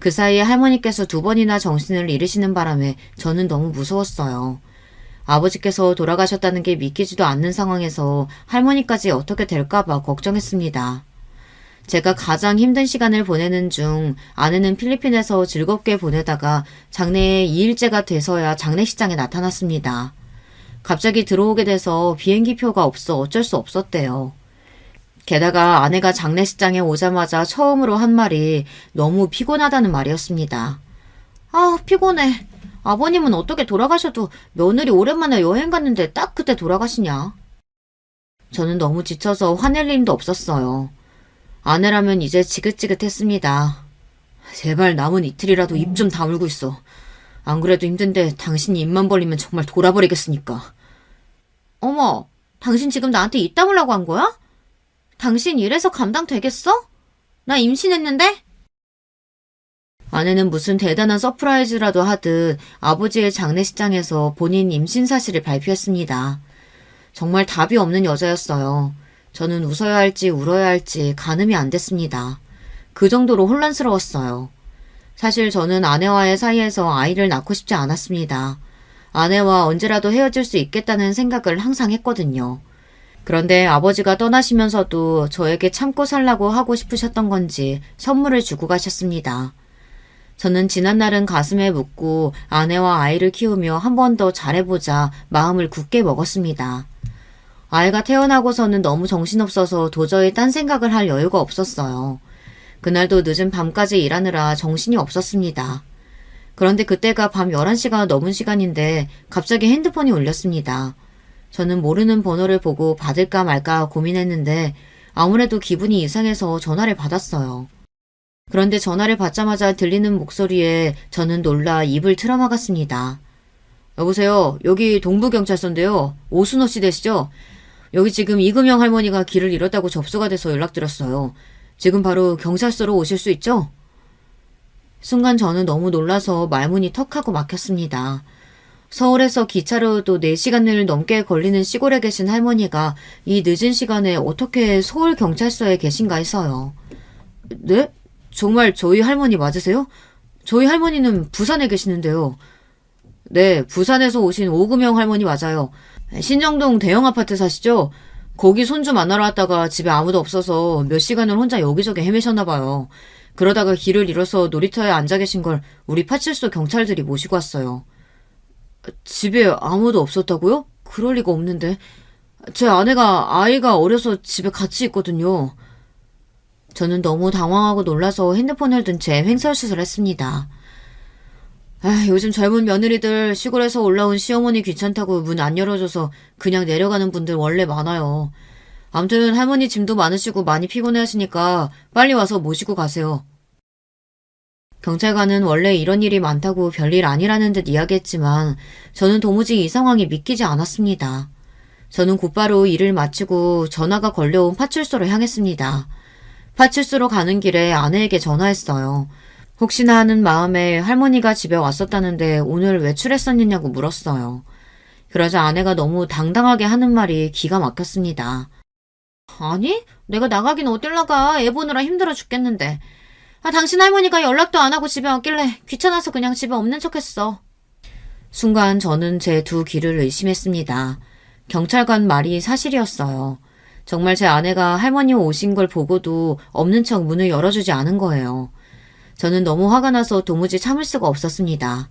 그 사이에 할머니께서 2번이나 정신을 잃으시는 바람에 저는 너무 무서웠어요. 아버지께서 돌아가셨다는 게 믿기지도 않는 상황에서 할머니까지 어떻게 될까봐 걱정했습니다. 제가 가장 힘든 시간을 보내는 중 아내는 필리핀에서 즐겁게 보내다가 장래에 2일째가 돼서야 장례식장에 나타났습니다. 갑자기 들어오게 돼서 비행기표가 없어 어쩔 수 없었대요. 게다가 아내가 장례식장에 오자마자 처음으로 한 말이 너무 피곤하다는 말이었습니다. 아, 피곤해. 아버님은 어떻게 돌아가셔도 며느리 오랜만에 여행 갔는데 딱 그때 돌아가시냐? 저는 너무 지쳐서 화낼 일도 없었어요. 아내라면 이제 지긋지긋했습니다. 제발 남은 이틀이라도 입 좀 다물고 있어. 안 그래도 힘든데 당신이 입만 벌리면 정말 돌아버리겠으니까. 어머, 당신 지금 나한테 입 다물라고 한 거야? 당신 이래서 감당되겠어? 나 임신했는데? 아내는 무슨 대단한 서프라이즈라도 하듯 아버지의 장례식장에서 본인 임신 사실을 발표했습니다. 정말 답이 없는 여자였어요. 저는 웃어야 할지 울어야 할지 가늠이 안 됐습니다. 그 정도로 혼란스러웠어요. 사실 저는 아내와의 사이에서 아이를 낳고 싶지 않았습니다. 아내와 언제라도 헤어질 수 있겠다는 생각을 항상 했거든요. 그런데 아버지가 떠나시면서도 저에게 참고 살라고 하고 싶으셨던 건지 선물을 주고 가셨습니다. 저는 지난날은 가슴에 묻고 아내와 아이를 키우며 한 번 더 잘해보자 마음을 굳게 먹었습니다. 아이가 태어나고서는 너무 정신없어서 도저히 딴 생각을 할 여유가 없었어요. 그날도 늦은 밤까지 일하느라 정신이 없었습니다. 그런데 그때가 밤 11시가 넘은 시간인데 갑자기 핸드폰이 울렸습니다. 저는 모르는 번호를 보고 받을까 말까 고민했는데 아무래도 기분이 이상해서 전화를 받았어요. 그런데 전화를 받자마자 들리는 목소리에 저는 놀라 입을 틀어막았습니다. 여보세요. 여기 동부경찰서인데요. 오순호 씨 되시죠? 여기 지금 이금영 할머니가 길을 잃었다고 접수가 돼서 연락드렸어요. 지금 바로 경찰서로 오실 수 있죠? 순간 저는 너무 놀라서 말문이 턱하고 막혔습니다. 서울에서 기차로도 4시간을 넘게 걸리는 시골에 계신 할머니가 이 늦은 시간에 어떻게 서울경찰서에 계신가 해서요. 네? 정말 저희 할머니 맞으세요? 저희 할머니는 부산에 계시는데요. 네, 부산에서 오신 오금영 할머니 맞아요. 신정동 대형 아파트 사시죠? 거기 손주 만나러 왔다가 집에 아무도 없어서 몇 시간을 혼자 여기저기 헤매셨나 봐요. 그러다가 길을 잃어서 놀이터에 앉아 계신 걸 우리 파출소 경찰들이 모시고 왔어요. 집에 아무도 없었다고요? 그럴 리가 없는데. 제 아이가 어려서 집에 같이 있거든요. 저는 너무 당황하고 놀라서 핸드폰을 든 채 횡설수설했습니다. 요즘 젊은 며느리들 시골에서 올라온 시어머니 귀찮다고 문 안 열어줘서 그냥 내려가는 분들 원래 많아요. 아무튼 할머니 짐도 많으시고 많이 피곤해하시니까 빨리 와서 모시고 가세요. 경찰관은 원래 이런 일이 많다고 별일 아니라는 듯 이야기했지만 저는 도무지 이 상황이 믿기지 않았습니다. 저는 곧바로 일을 마치고 전화가 걸려온 파출소로 향했습니다. 파출소로 가는 길에 아내에게 전화했어요. 혹시나 하는 마음에 할머니가 집에 왔었다는데 오늘 외출했었느냐고 물었어요. 그러자 아내가 너무 당당하게 하는 말이 기가 막혔습니다. 아니, 내가 나가긴 어딜 나가. 애 보느라 힘들어 죽겠는데. 당신 할머니가 연락도 안 하고 집에 왔길래 귀찮아서 그냥 집에 없는 척했어. 순간 저는 제 2 귀를 의심했습니다. 경찰관 말이 사실이었어요. 정말 제 아내가 할머니 오신 걸 보고도 없는 척 문을 열어주지 않은 거예요. 저는 너무 화가 나서 도무지 참을 수가 없었습니다.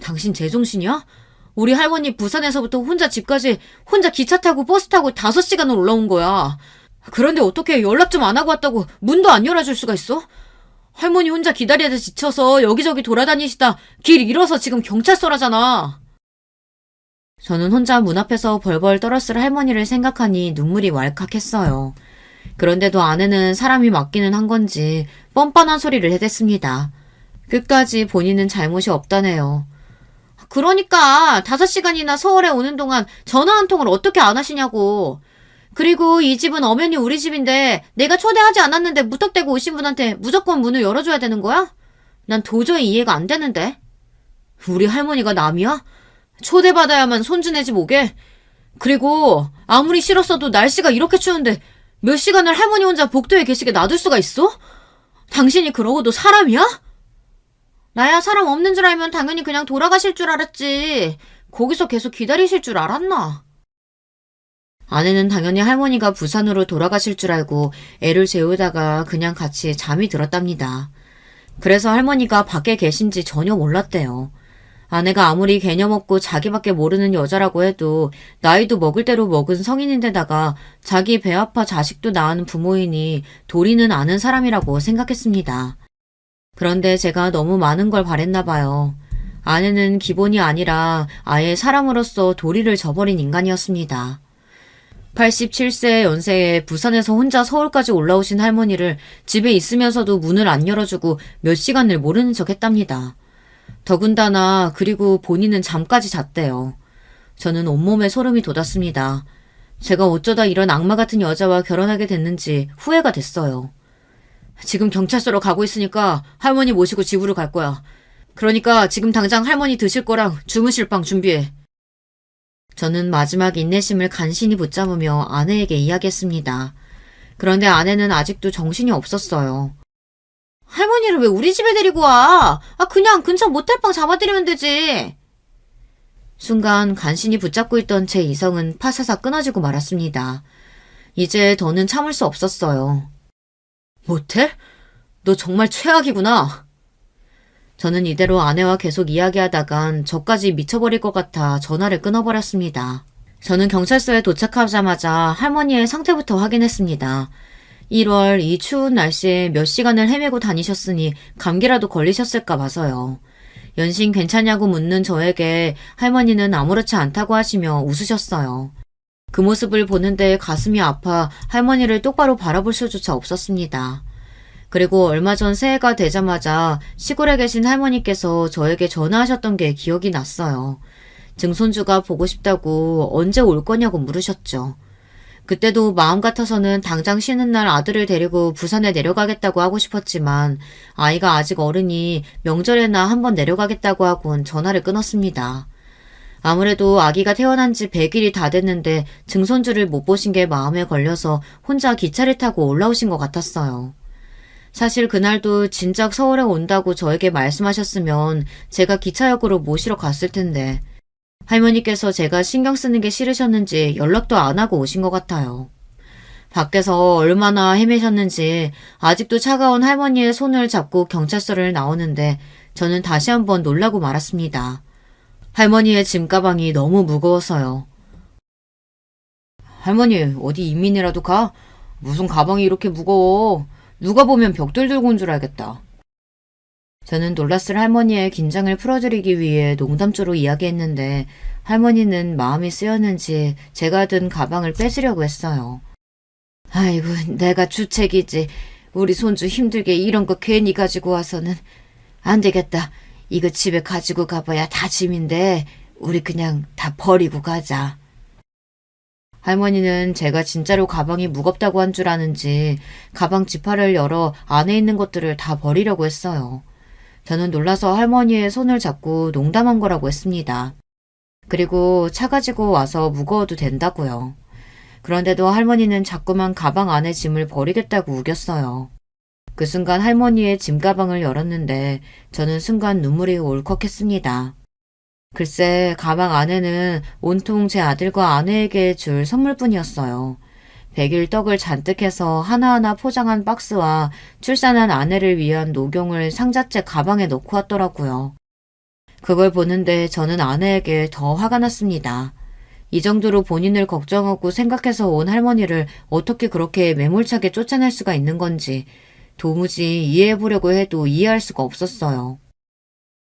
당신 제정신이야? 우리 할머니 부산에서부터 혼자 집까지 혼자 기차 타고 버스 타고 5시간을 올라온 거야. 그런데 어떻게 연락 좀 안 하고 왔다고 문도 안 열어줄 수가 있어? 할머니 혼자 기다리다 지쳐서 여기저기 돌아다니시다 길 잃어서 지금 경찰서라잖아. 저는 혼자 문 앞에서 벌벌 떨었을 할머니를 생각하니 눈물이 왈칵했어요. 그런데도 아내는 사람이 맞기는 한 건지 뻔뻔한 소리를 해댔습니다. 끝까지 본인은 잘못이 없다네요. 그러니까 5시간이나 서울에 오는 동안 전화 한 통을 어떻게 안 하시냐고. 그리고 이 집은 엄연히 우리 집인데 내가 초대하지 않았는데 무턱대고 오신 분한테 무조건 문을 열어줘야 되는 거야? 난 도저히 이해가 안 되는데. 우리 할머니가 남이야? 초대받아야만 손주 내 집 오게? 그리고 아무리 싫었어도 날씨가 이렇게 추운데 몇 시간을 할머니 혼자 복도에 계시게 놔둘 수가 있어? 당신이 그러고도 사람이야? 나야 사람 없는 줄 알면 당연히 그냥 돌아가실 줄 알았지. 거기서 계속 기다리실 줄 알았나? 아내는 당연히 할머니가 부산으로 돌아가실 줄 알고 애를 재우다가 그냥 같이 잠이 들었답니다. 그래서 할머니가 밖에 계신지 전혀 몰랐대요. 아내가 아무리 개념 없고 자기밖에 모르는 여자라고 해도 나이도 먹을 대로 먹은 성인인데다가 자기 배 아파 자식도 낳은 부모이니 도리는 아는 사람이라고 생각했습니다. 그런데 제가 너무 많은 걸 바랬나 봐요. 아내는 기본이 아니라 아예 사람으로서 도리를 저버린 인간이었습니다. 87세 연세에 부산에서 혼자 서울까지 올라오신 할머니를 집에 있으면서도 문을 안 열어주고 몇 시간을 모르는 척 했답니다. 더군다나 그리고 본인은 잠까지 잤대요. 저는 온몸에 소름이 돋았습니다. 제가 어쩌다 이런 악마 같은 여자와 결혼하게 됐는지 후회가 됐어요. 지금 경찰서로 가고 있으니까 할머니 모시고 집으로 갈 거야. 그러니까 지금 당장 할머니 드실 거랑 주무실 방 준비해. 저는 마지막 인내심을 간신히 붙잡으며 아내에게 이야기했습니다. 그런데 아내는 아직도 정신이 없었어요. 할머니를 왜 우리 집에 데리고 와? 그냥 근처 모텔방 잡아드리면 되지. 순간 간신히 붙잡고 있던 제 이성은 파사사 끊어지고 말았습니다. 이제 더는 참을 수 없었어요. 모텔? 너 정말 최악이구나. 저는 이대로 아내와 계속 이야기하다간 저까지 미쳐버릴 것 같아 전화를 끊어버렸습니다. 저는 경찰서에 도착하자마자 할머니의 상태부터 확인했습니다. 1월 이 추운 날씨에 몇 시간을 헤매고 다니셨으니 감기라도 걸리셨을까 봐서요. 연신 괜찮냐고 묻는 저에게 할머니는 아무렇지 않다고 하시며 웃으셨어요. 그 모습을 보는데 가슴이 아파 할머니를 똑바로 바라볼 수조차 없었습니다. 그리고 얼마 전 새해가 되자마자 시골에 계신 할머니께서 저에게 전화하셨던 게 기억이 났어요. 증손주가 보고 싶다고 언제 올 거냐고 물으셨죠. 그때도 마음 같아서는 당장 쉬는 날 아들을 데리고 부산에 내려가겠다고 하고 싶었지만 아이가 아직 어르니 명절에나 한번 내려가겠다고 하곤 전화를 끊었습니다. 아무래도 아기가 태어난 지 100일이 다 됐는데 증손주를 못 보신 게 마음에 걸려서 혼자 기차를 타고 올라오신 것 같았어요. 사실 그날도 진작 서울에 온다고 저에게 말씀하셨으면 제가 기차역으로 모시러 갔을 텐데 할머니께서 제가 신경 쓰는 게 싫으셨는지 연락도 안 하고 오신 것 같아요. 밖에서 얼마나 헤매셨는지 아직도 차가운 할머니의 손을 잡고 경찰서를 나오는데 저는 다시 한번 놀라고 말았습니다. 할머니의 짐가방이 너무 무거워서요. 할머니 어디 이민이라도 가? 무슨 가방이 이렇게 무거워. 누가 보면 벽돌 들고 온 줄 알겠다. 저는 놀랐을 할머니의 긴장을 풀어드리기 위해 농담조로 이야기했는데 할머니는 마음이 쓰였는지 제가 든 가방을 뺏으려고 했어요. 아이고 내가 주책이지. 우리 손주 힘들게 이런 거 괜히 가지고 와서는. 안 되겠다. 이거 집에 가지고 가봐야 다 짐인데 우리 그냥 다 버리고 가자. 할머니는 제가 진짜로 가방이 무겁다고 한 줄 아는지 가방 지퍼를 열어 안에 있는 것들을 다 버리려고 했어요. 저는 놀라서 할머니의 손을 잡고 농담한 거라고 했습니다. 그리고 차 가지고 와서 무거워도 된다고요. 그런데도 할머니는 자꾸만 가방 안에 짐을 버리겠다고 우겼어요. 그 순간 할머니의 짐가방을 열었는데 저는 순간 눈물이 울컥했습니다. 글쎄 가방 안에는 온통 제 아들과 아내에게 줄 선물뿐이었어요. 100일 떡을 잔뜩 해서 하나하나 포장한 박스와 출산한 아내를 위한 녹용을 상자째 가방에 넣고 왔더라고요. 그걸 보는데 저는 아내에게 더 화가 났습니다. 이 정도로 본인을 걱정하고 생각해서 온 할머니를 어떻게 그렇게 매몰차게 쫓아낼 수가 있는 건지 도무지 이해해보려고 해도 이해할 수가 없었어요.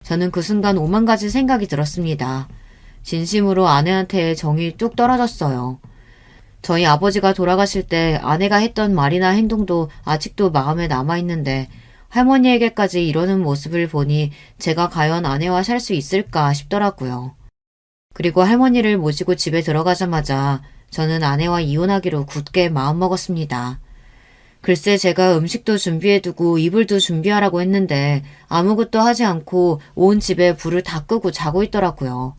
저는 그 순간 오만 가지 생각이 들었습니다. 진심으로 아내한테 정이 뚝 떨어졌어요. 저희 아버지가 돌아가실 때 아내가 했던 말이나 행동도 아직도 마음에 남아있는데 할머니에게까지 이러는 모습을 보니 제가 과연 아내와 살 수 있을까 싶더라고요. 그리고 할머니를 모시고 집에 들어가자마자 저는 아내와 이혼하기로 굳게 마음먹었습니다. 글쎄 제가 음식도 준비해두고 이불도 준비하라고 했는데 아무것도 하지 않고 온 집에 불을 다 끄고 자고 있더라고요.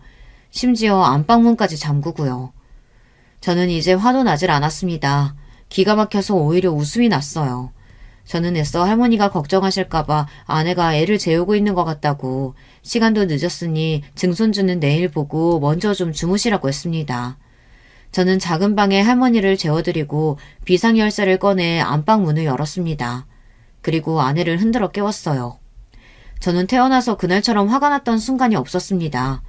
심지어 안방문까지 잠그고요. 저는 이제 화도 나질 않았습니다. 기가 막혀서 오히려 웃음이 났어요. 저는 애써 할머니가 걱정하실까봐 아내가 애를 재우고 있는 것 같다고 시간도 늦었으니 증손주는 내일 보고 먼저 좀 주무시라고 했습니다. 저는 작은 방에 할머니를 재워드리고 비상열쇠를 꺼내 안방 문을 열었습니다. 그리고 아내를 흔들어 깨웠어요. 저는 태어나서 그날처럼 화가 났던 순간이 없었습니다.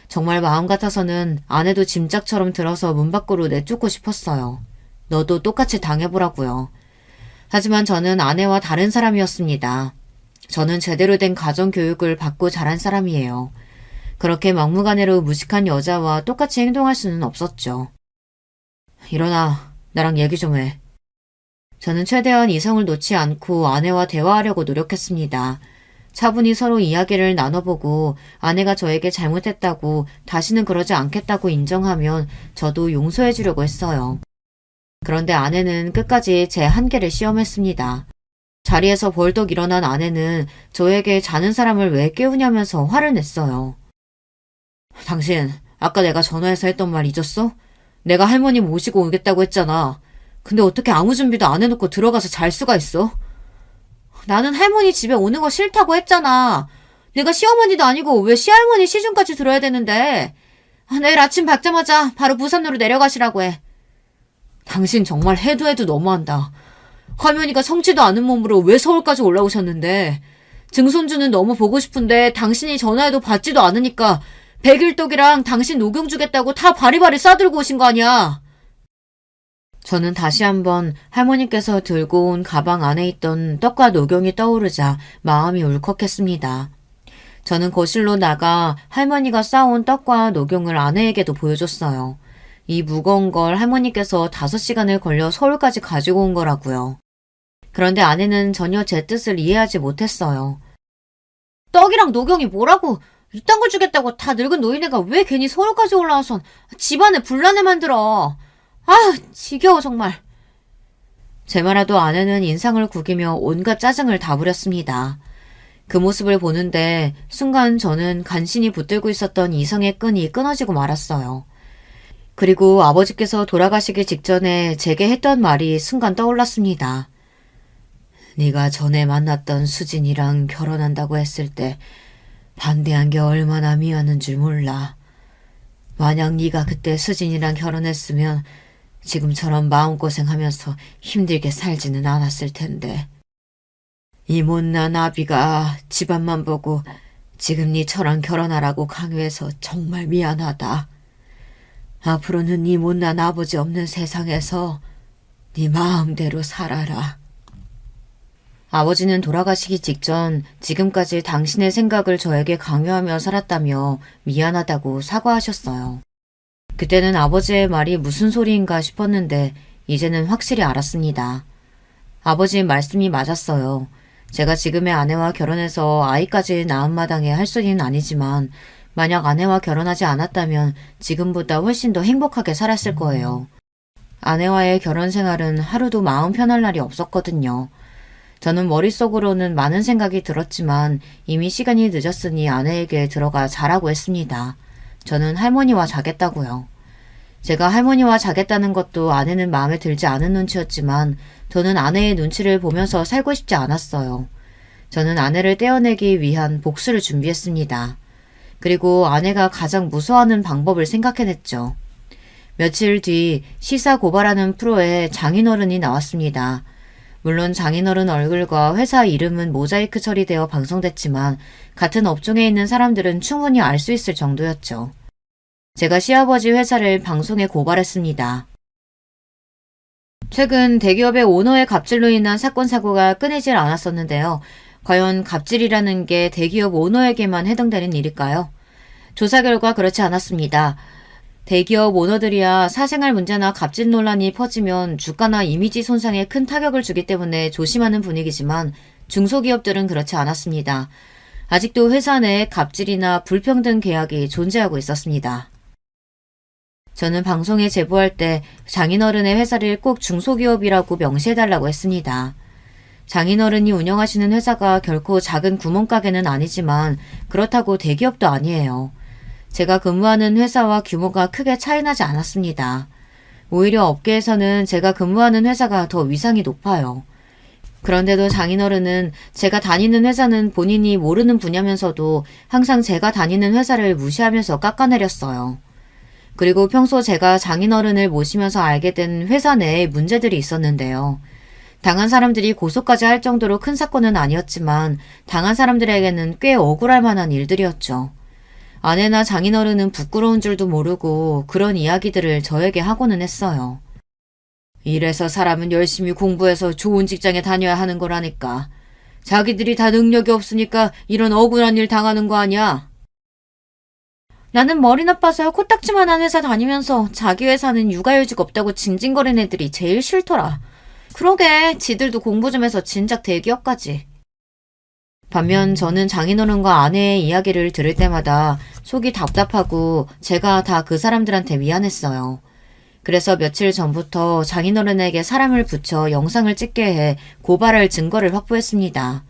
정말 마음 같아서는 아내도 짐짝처럼 들어서 문 밖으로 내쫓고 싶었어요. 너도 똑같이 당해보라고요. 하지만 저는 아내와 다른 사람이었습니다. 저는 제대로 된 가정교육을 받고 자란 사람이에요. 그렇게 막무가내로 무식한 여자와 똑같이 행동할 수는 없었죠. 일어나, 나랑 얘기 좀 해. 저는 최대한 이성을 놓지 않고 아내와 대화하려고 노력했습니다. 차분히 서로 이야기를 나눠보고 아내가 저에게 잘못했다고 다시는 그러지 않겠다고 인정하면 저도 용서해 주려고 했어요. 그런데 아내는 끝까지 제 한계를 시험했습니다. 자리에서 벌떡 일어난 아내는 저에게 자는 사람을 왜 깨우냐면서 화를 냈어요. 당신, 아까 내가 전화해서 했던 말 잊었어? 내가 할머니 모시고 오겠다고 했잖아. 근데 어떻게 아무 준비도 안 해놓고 들어가서 잘 수가 있어? 나는 할머니 집에 오는 거 싫다고 했잖아. 내가 시어머니도 아니고 왜 시할머니 시중까지 들어야 되는데. 내일 아침 밝자마자 바로 부산으로 내려가시라고 해. 당신 정말 해도 너무한다. 할머니가 성치도 않은 몸으로 왜 서울까지 올라오셨는데. 증손주는 너무 보고 싶은데 당신이 전화해도 받지도 않으니까 백일떡이랑 당신 녹용 주겠다고 다 바리바리 싸들고 오신 거 아니야. 저는 다시 한번 할머니께서 들고 온 가방 안에 있던 떡과 녹용이 떠오르자 마음이 울컥했습니다. 저는 거실로 나가 할머니가 싸온 떡과 녹용을 아내에게도 보여줬어요. 이 무거운 걸 할머니께서 5시간을 걸려 서울까지 가지고 온 거라고요. 그런데 아내는 전혀 제 뜻을 이해하지 못했어요. 떡이랑 녹용이 뭐라고? 이딴 걸 주겠다고 다 늙은 노인네가 왜 괜히 서울까지 올라와선 집안에 분란을 만들어. 아, 지겨워 정말. 제 말에도 아내는 인상을 구기며 온갖 짜증을 다 부렸습니다. 그 모습을 보는데 순간 저는 간신히 붙들고 있었던 이성의 끈이 끊어지고 말았어요. 그리고 아버지께서 돌아가시기 직전에 제게 했던 말이 순간 떠올랐습니다. 네가 전에 만났던 수진이랑 결혼한다고 했을 때 반대한 게 얼마나 미안한 줄 몰라. 만약 네가 그때 수진이랑 결혼했으면 지금처럼 마음고생하면서 힘들게 살지는 않았을 텐데. 이 못난 아비가 집안만 보고 지금 니처럼 결혼하라고 강요해서 정말 미안하다. 앞으로는 네 못난 아버지 없는 세상에서 네 마음대로 살아라. 아버지는 돌아가시기 직전 지금까지 당신의 생각을 저에게 강요하며 살았다며 미안하다고 사과하셨어요. 그때는 아버지의 말이 무슨 소리인가 싶었는데 이제는 확실히 알았습니다. 아버지의 말씀이 맞았어요. 제가 지금의 아내와 결혼해서 아이까지 낳은 마당에 할 소리는 아니지만 만약 아내와 결혼하지 않았다면 지금보다 훨씬 더 행복하게 살았을 거예요. 아내와의 결혼 생활은 하루도 마음 편할 날이 없었거든요. 저는 머릿속으로는 많은 생각이 들었지만 이미 시간이 늦었으니 아내에게 들어가 자라고 했습니다. 저는 할머니와 자겠다고요. 제가 할머니와 자겠다는 것도 아내는 마음에 들지 않은 눈치였지만 저는 아내의 눈치를 보면서 살고 싶지 않았어요. 저는 아내를 떼어내기 위한 복수를 준비했습니다. 그리고 아내가 가장 무서워하는 방법을 생각해냈죠. 며칠 뒤 시사 고발하는 프로에 장인어른이 나왔습니다. 물론 장인어른 얼굴과 회사 이름은 모자이크 처리되어 방송됐지만 같은 업종에 있는 사람들은 충분히 알 수 있을 정도였죠. 제가 시아버지 회사를 방송에 고발했습니다. 최근 대기업의 오너의 갑질로 인한 사건 사고가 끊이질 않았었는데요. 과연 갑질이라는 게 대기업 오너에게만 해당되는 일일까요? 조사 결과 그렇지 않았습니다. 대기업 오너들이야 사생활 문제나 갑질 논란이 퍼지면 주가나 이미지 손상에 큰 타격을 주기 때문에 조심하는 분위기지만 중소기업들은 그렇지 않았습니다. 아직도 회사 내에 갑질이나 불평등 계약이 존재하고 있었습니다. 저는 방송에 제보할 때 장인어른의 회사를 꼭 중소기업이라고 명시해달라고 했습니다. 장인어른이 운영하시는 회사가 결코 작은 구멍가게는 아니지만 그렇다고 대기업도 아니에요. 제가 근무하는 회사와 규모가 크게 차이나지 않았습니다. 오히려 업계에서는 제가 근무하는 회사가 더 위상이 높아요. 그런데도 장인어른은 제가 다니는 회사는 본인이 모르는 분야면서도 항상 제가 다니는 회사를 무시하면서 깎아내렸어요. 그리고 평소 제가 장인어른을 모시면서 알게 된 회사 내에 문제들이 있었는데요. 당한 사람들이 고소까지 할 정도로 큰 사건은 아니었지만 당한 사람들에게는 꽤 억울할 만한 일들이었죠. 아내나 장인어른은 부끄러운 줄도 모르고 그런 이야기들을 저에게 하고는 했어요. 이래서 사람은 열심히 공부해서 좋은 직장에 다녀야 하는 거라니까. 자기들이 다 능력이 없으니까 이런 억울한 일 당하는 거 아니야? 나는 머리 나빠서 코딱지만한 회사 다니면서 자기 회사는 육아휴직 없다고 징징거리는 애들이 제일 싫더라. 그러게 지들도 공부 좀 해서 진작 대기업까지. 반면 저는 장인어른과 아내의 이야기를 들을 때마다 속이 답답하고 제가 다 그 사람들한테 미안했어요. 그래서 며칠 전부터 장인어른에게 사람을 붙여 영상을 찍게 해 고발할 증거를 확보했습니다.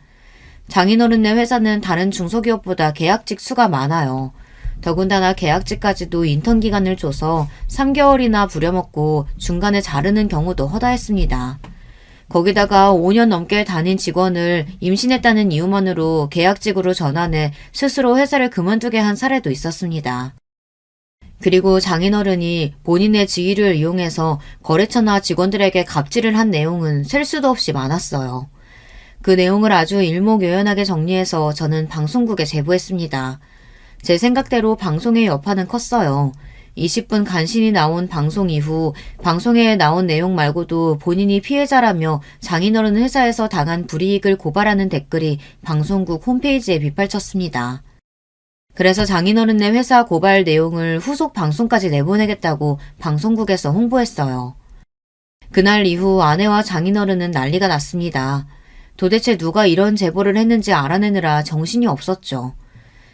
장인어른네 회사는 다른 중소기업보다 계약직 수가 많아요. 더군다나 계약직까지도 인턴 기간을 줘서 3개월이나 부려먹고 중간에 자르는 경우도 허다했습니다. 거기다가 5년 넘게 다닌 직원을 임신했다는 이유만으로 계약직으로 전환해 스스로 회사를 그만두게 한 사례도 있었습니다. 그리고 장인어른이 본인의 지위를 이용해서 거래처나 직원들에게 갑질을 한 내용은 셀 수도 없이 많았어요. 그 내용을 아주 일목요연하게 정리해서 저는 방송국에 제보했습니다. 제 생각대로 방송의 여파는 컸어요. 20분 간신히 나온 방송 이후 방송에 나온 내용 말고도 본인이 피해자라며 장인어른 회사에서 당한 불이익을 고발하는 댓글이 방송국 홈페이지에 빗발쳤습니다. 그래서 장인어른네 회사 고발 내용을 후속 방송까지 내보내겠다고 방송국에서 홍보했어요. 그날 이후 아내와 장인어른은 난리가 났습니다. 도대체 누가 이런 제보를 했는지 알아내느라 정신이 없었죠.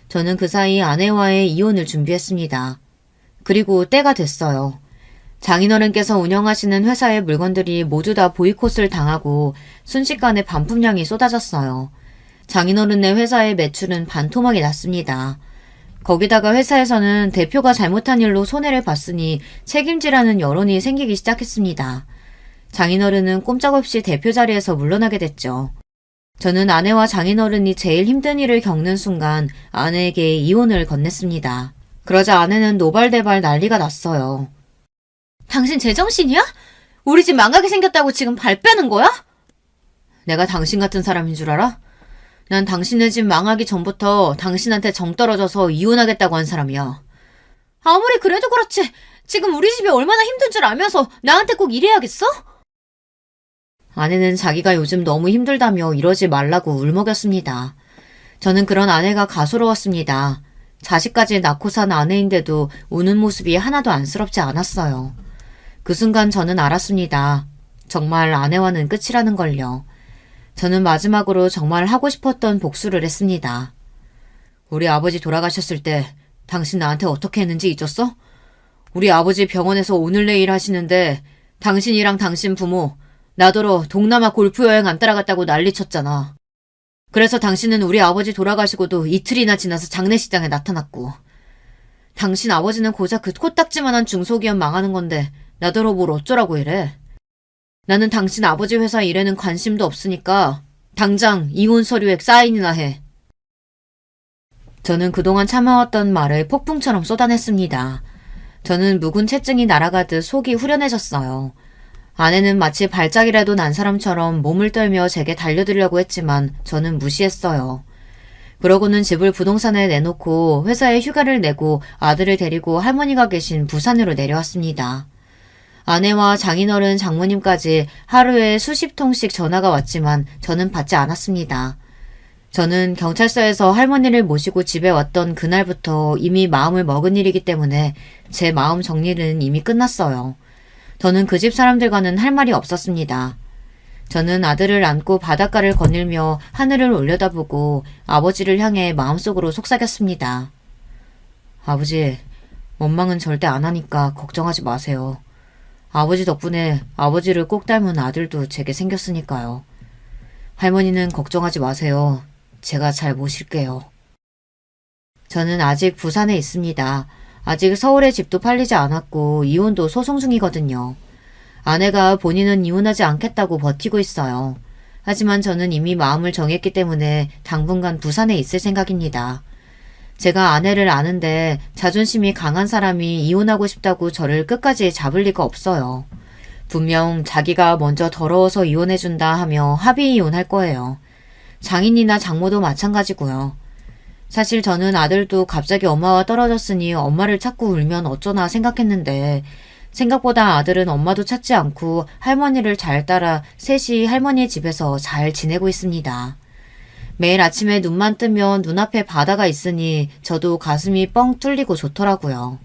저는 그 사이 아내와의 이혼을 준비했습니다. 그리고 때가 됐어요. 장인어른께서 운영하시는 회사의 물건들이 모두 다 보이콧을 당하고 순식간에 반품량이 쏟아졌어요. 장인어른네 회사의 매출은 반토막이 났습니다. 거기다가 회사에서는 대표가 잘못한 일로 손해를 봤으니 책임지라는 여론이 생기기 시작했습니다. 장인어른은 꼼짝없이 대표 자리에서 물러나게 됐죠. 저는 아내와 장인어른이 제일 힘든 일을 겪는 순간 아내에게 이혼을 건넸습니다. 그러자 아내는 노발대발 난리가 났어요. 당신 제정신이야? 우리 집 망하게 생겼다고 지금 발 빼는 거야? 내가 당신 같은 사람인 줄 알아? 난 당신네 집 망하기 전부터 당신한테 정 떨어져서 이혼하겠다고 한 사람이야. 아무리 그래도 그렇지. 지금 우리 집이 얼마나 힘든 줄 알면서 나한테 꼭 이래야겠어? 아내는 자기가 요즘 너무 힘들다며 이러지 말라고 울먹였습니다. 저는 그런 아내가 가소로웠습니다. 자식까지 낳고 산 아내인데도 우는 모습이 하나도 안쓰럽지 않았어요. 그 순간 저는 알았습니다. 정말 아내와는 끝이라는 걸요. 저는 마지막으로 정말 하고 싶었던 복수를 했습니다. 우리 아버지 돌아가셨을 때 당신 나한테 어떻게 했는지 잊었어? 우리 아버지 병원에서 오늘 내일 하시는데 당신이랑 당신 부모 나더러 동남아 골프 여행 안 따라갔다고 난리쳤잖아. 그래서 당신은 우리 아버지 돌아가시고도 이틀이나 지나서 장례식장에 나타났고 당신 아버지는 고작 그 코딱지만한 중소기업 망하는 건데 나더러 뭘 어쩌라고 이래. 나는 당신 아버지 회사 일에는 관심도 없으니까 당장 이혼 서류에 사인이나 해. 저는 그동안 참아왔던 말을 폭풍처럼 쏟아냈습니다. 저는 묵은 체증이 날아가듯 속이 후련해졌어요. 아내는 마치 발작이라도 난 사람처럼 몸을 떨며 제게 달려들려고 했지만 저는 무시했어요. 그러고는 집을 부동산에 내놓고 회사에 휴가를 내고 아들을 데리고 할머니가 계신 부산으로 내려왔습니다. 아내와 장인어른 장모님까지 하루에 수십 통씩 전화가 왔지만 저는 받지 않았습니다. 저는 경찰서에서 할머니를 모시고 집에 왔던 그날부터 이미 마음을 먹은 일이기 때문에 제 마음 정리는 이미 끝났어요. 저는 그 집 사람들과는 할 말이 없었습니다. 저는 아들을 안고 바닷가를 거닐며 하늘을 올려다보고 아버지를 향해 마음속으로 속삭였습니다. 아버지, 원망은 절대 안 하니까 걱정하지 마세요. 아버지 덕분에 아버지를 꼭 닮은 아들도 제게 생겼으니까요. 할머니는 걱정하지 마세요. 제가 잘 모실게요. 저는 아직 부산에 있습니다. 아직 서울의 집도 팔리지 않았고 이혼도 소송 중이거든요. 아내가 본인은 이혼하지 않겠다고 버티고 있어요. 하지만 저는 이미 마음을 정했기 때문에 당분간 부산에 있을 생각입니다. 제가 아내를 아는데 자존심이 강한 사람이 이혼하고 싶다고 저를 끝까지 잡을 리가 없어요. 분명 자기가 먼저 더러워서 이혼해준다 하며 합의 이혼할 거예요. 장인이나 장모도 마찬가지고요. 사실 저는 아들도 갑자기 엄마와 떨어졌으니 엄마를 찾고 울면 어쩌나 생각했는데 생각보다 아들은 엄마도 찾지 않고 할머니를 잘 따라 셋이 할머니 집에서 잘 지내고 있습니다. 매일 아침에 눈만 뜨면 눈앞에 바다가 있으니 저도 가슴이 뻥 뚫리고 좋더라고요.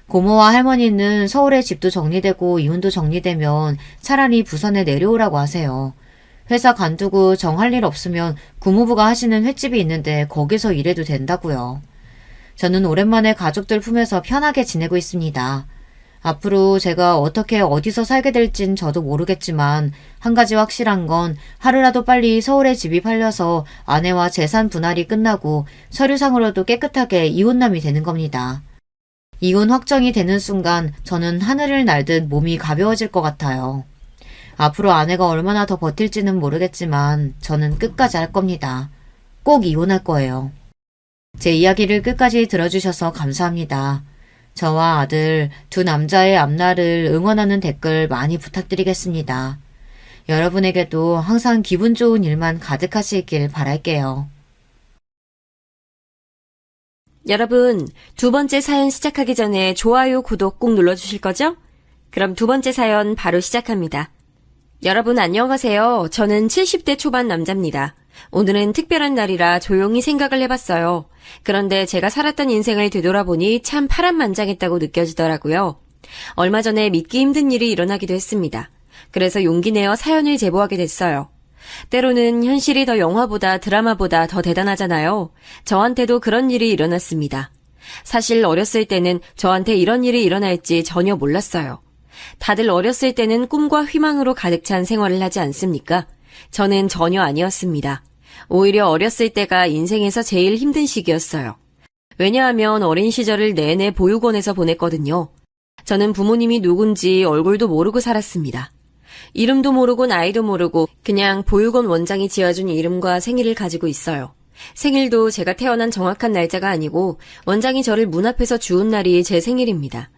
고모와 할머니는 서울에 집도 정리되고 이혼도 정리되면 차라리 부산에 내려오라고 하세요. 회사 관두고 정할 일 없으면 구모부가 하시는 횟집이 있는데 거기서 일해도 된다고요. 저는 오랜만에 가족들 품에서 편하게 지내고 있습니다. 앞으로 제가 어떻게 어디서 살게 될진 저도 모르겠지만 한 가지 확실한 건 하루라도 빨리 서울에 집이 팔려서 아내와 재산 분할이 끝나고 서류상으로도 깨끗하게 이혼남이 되는 겁니다. 이혼 확정이 되는 순간 저는 하늘을 날듯 몸이 가벼워질 것 같아요. 앞으로 아내가 얼마나 더 버틸지는 모르겠지만 저는 끝까지 할 겁니다. 꼭 이혼할 거예요. 제 이야기를 끝까지 들어주셔서 감사합니다. 저와 아들 두 남자의 앞날을 응원하는 댓글 많이 부탁드리겠습니다. 여러분에게도 항상 기분 좋은 일만 가득하시길 바랄게요. 여러분, 두 번째 사연 시작하기 전에 좋아요, 구독 꼭 눌러주실 거죠? 그럼 두 번째 사연 바로 시작합니다. 여러분 안녕하세요. 저는 70대 초반 남자입니다. 오늘은 특별한 날이라 조용히 생각을 해봤어요. 그런데 제가 살았던 인생을 되돌아보니 참 파란만장했다고 느껴지더라고요. 얼마 전에 믿기 힘든 일이 일어나기도 했습니다. 그래서 용기 내어 사연을 제보하게 됐어요. 때로는 현실이 더 영화보다 드라마보다 더 대단하잖아요. 저한테도 그런 일이 일어났습니다. 사실 어렸을 때는 저한테 이런 일이 일어날지 전혀 몰랐어요. 다들 어렸을 때는 꿈과 희망으로 가득 찬 생활을 하지 않습니까? 저는 전혀 아니었습니다. 오히려 어렸을 때가 인생에서 제일 힘든 시기였어요. 왜냐하면 어린 시절을 내내 보육원에서 보냈거든요. 저는 부모님이 누군지 얼굴도 모르고 살았습니다. 이름도 모르고 나이도 모르고 그냥 보육원 원장이 지어준 이름과 생일을 가지고 있어요. 생일도 제가 태어난 정확한 날짜가 아니고 원장이 저를 문 앞에서 주운 날이 제 생일입니다.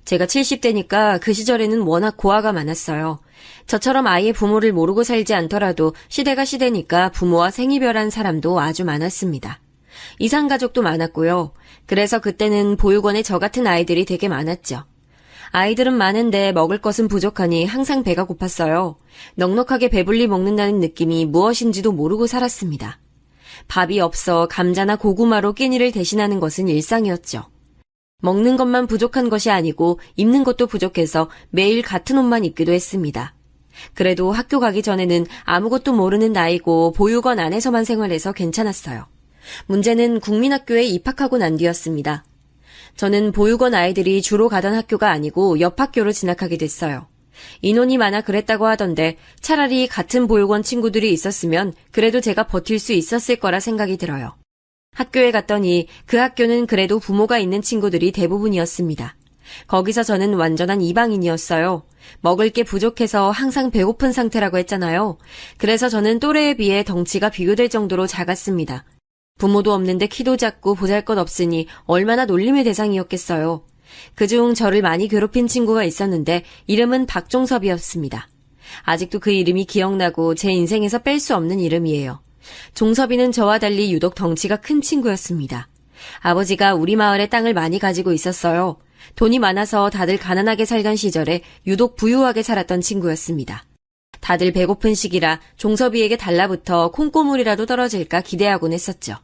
제가 70대니까 그 시절에는 워낙 고아가 많았어요. 저처럼 아이의 부모를 모르고 살지 않더라도 시대가 시대니까 부모와 생이별한 사람도 아주 많았습니다. 이상가족도 많았고요. 그래서 그때는 보육원에 저 같은 아이들이 되게 많았죠. 아이들은 많은데 먹을 것은 부족하니 항상 배가 고팠어요. 넉넉하게 배불리 먹는다는 느낌이 무엇인지도 모르고 살았습니다. 밥이 없어 감자나 고구마로 끼니를 대신하는 것은 일상이었죠. 먹는 것만 부족한 것이 아니고 입는 것도 부족해서 매일 같은 옷만 입기도 했습니다. 그래도 학교 가기 전에는 아무것도 모르는 나이고 보육원 안에서만 생활해서 괜찮았어요. 문제는 국민학교에 입학하고 난 뒤였습니다. 저는 보육원 아이들이 주로 가던 학교가 아니고 옆 학교로 진학하게 됐어요. 인원이 많아 그랬다고 하던데 차라리 같은 보육원 친구들이 있었으면 그래도 제가 버틸 수 있었을 거라 생각이 들어요. 학교에 갔더니 그 학교는 그래도 부모가 있는 친구들이 대부분이었습니다. 거기서 저는 완전한 이방인이었어요. 먹을 게 부족해서 항상 배고픈 상태라고 했잖아요. 그래서 저는 또래에 비해 덩치가 비교될 정도로 작았습니다. 부모도 없는데 키도 작고 보잘것없으니 얼마나 놀림의 대상이었겠어요. 그중 저를 많이 괴롭힌 친구가 있었는데 이름은 박종섭이었습니다. 아직도 그 이름이 기억나고 제 인생에서 뺄 수 없는 이름이에요. 종섭이는 저와 달리 유독 덩치가 큰 친구였습니다. 아버지가 우리 마을에 땅을 많이 가지고 있었어요. 돈이 많아서 다들 가난하게 살던 시절에 유독 부유하게 살았던 친구였습니다. 다들 배고픈 시기라 종섭이에게 달라붙어 콩고물이라도 떨어질까 기대하곤 했었죠.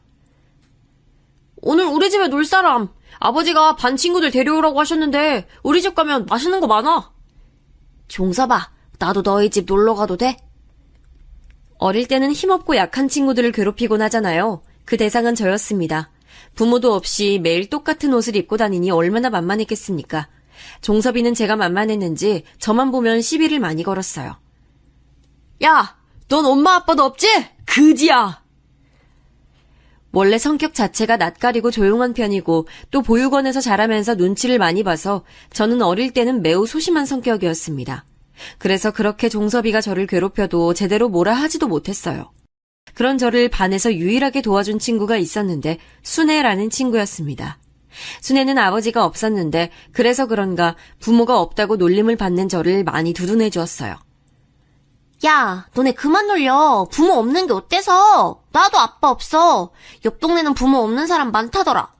오늘 우리 집에 놀 사람! 아버지가 반 친구들 데려오라고 하셨는데 우리 집 가면 맛있는 거 많아! 종섭아, 나도 너희 집 놀러 가도 돼? 어릴 때는 힘없고 약한 친구들을 괴롭히곤 하잖아요. 그 대상은 저였습니다. 부모도 없이 매일 똑같은 옷을 입고 다니니 얼마나 만만했겠습니까? 종섭이는 제가 만만했는지 저만 보면 시비를 많이 걸었어요. 야, 넌 엄마 아빠도 없지? 그지야! 원래 성격 자체가 낯가리고 조용한 편이고 또 보육원에서 자라면서 눈치를 많이 봐서 저는 어릴 때는 매우 소심한 성격이었습니다. 그래서 그렇게 종섭이가 저를 괴롭혀도 제대로 뭐라 하지도 못했어요. 그런 저를 반에서 유일하게 도와준 친구가 있었는데 순애라는 친구였습니다. 순애는 아버지가 없었는데 그래서 그런가 부모가 없다고 놀림을 받는 저를 많이 두둔해 주었어요. 야, 너네 그만 놀려. 부모 없는 게 어때서? 나도 아빠 없어. 옆 동네는 부모 없는 사람 많다더라.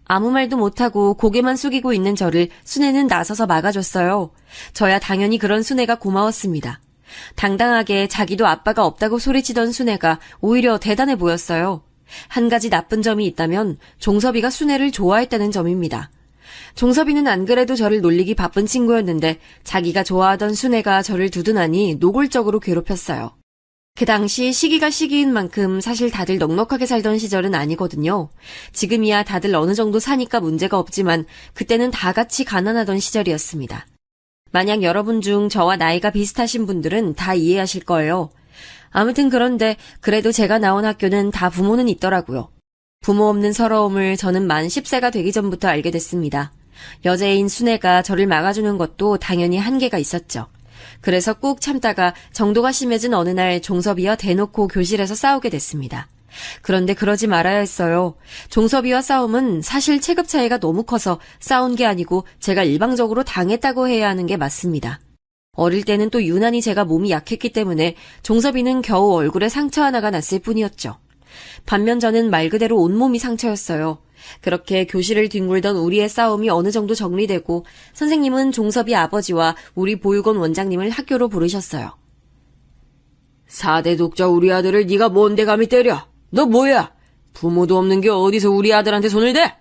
아무 말도 못하고 고개만 숙이고 있는 저를 순애는 나서서 막아줬어요. 저야 당연히 그런 순애가 고마웠습니다. 당당하게 자기도 아빠가 없다고 소리치던 순애가 오히려 대단해 보였어요. 한 가지 나쁜 점이 있다면 종섭이가 순애를 좋아했다는 점입니다. 종섭이는 안 그래도 저를 놀리기 바쁜 친구였는데 자기가 좋아하던 순애가 저를 두둔하니 노골적으로 괴롭혔어요. 그 당시 시기가 시기인 만큼 사실 다들 넉넉하게 살던 시절은 아니거든요. 지금이야 다들 어느 정도 사니까 문제가 없지만 그때는 다 같이 가난하던 시절이었습니다. 만약 여러분 중 저와 나이가 비슷하신 분들은 다 이해하실 거예요. 아무튼 그런데 그래도 제가 나온 학교는 다 부모는 있더라고요. 부모 없는 서러움을 저는 만 10세가 되기 전부터 알게 됐습니다. 여자애인 순애가 저를 막아주는 것도 당연히 한계가 있었죠. 그래서 꾹 참다가 정도가 심해진 어느 날 종섭이와 대놓고 교실에서 싸우게 됐습니다. 그런데 그러지 말아야 했어요. 종섭이와 싸움은 사실 체급 차이가 너무 커서 싸운 게 아니고 제가 일방적으로 당했다고 해야 하는 게 맞습니다. 어릴 때는 또 유난히 제가 몸이 약했기 때문에 종섭이는 겨우 얼굴에 상처 하나가 났을 뿐이었죠. 반면 저는 말 그대로 온몸이 상처였어요. 그렇게 교실을 뒹굴던 우리의 싸움이 어느 정도 정리되고 선생님은 종섭이 아버지와 우리 보육원 원장님을 학교로 부르셨어요. 4대 독자 우리 아들을 네가 뭔데 감히 때려? 너 뭐야? 부모도 없는 게 어디서 우리 아들한테 손을 대?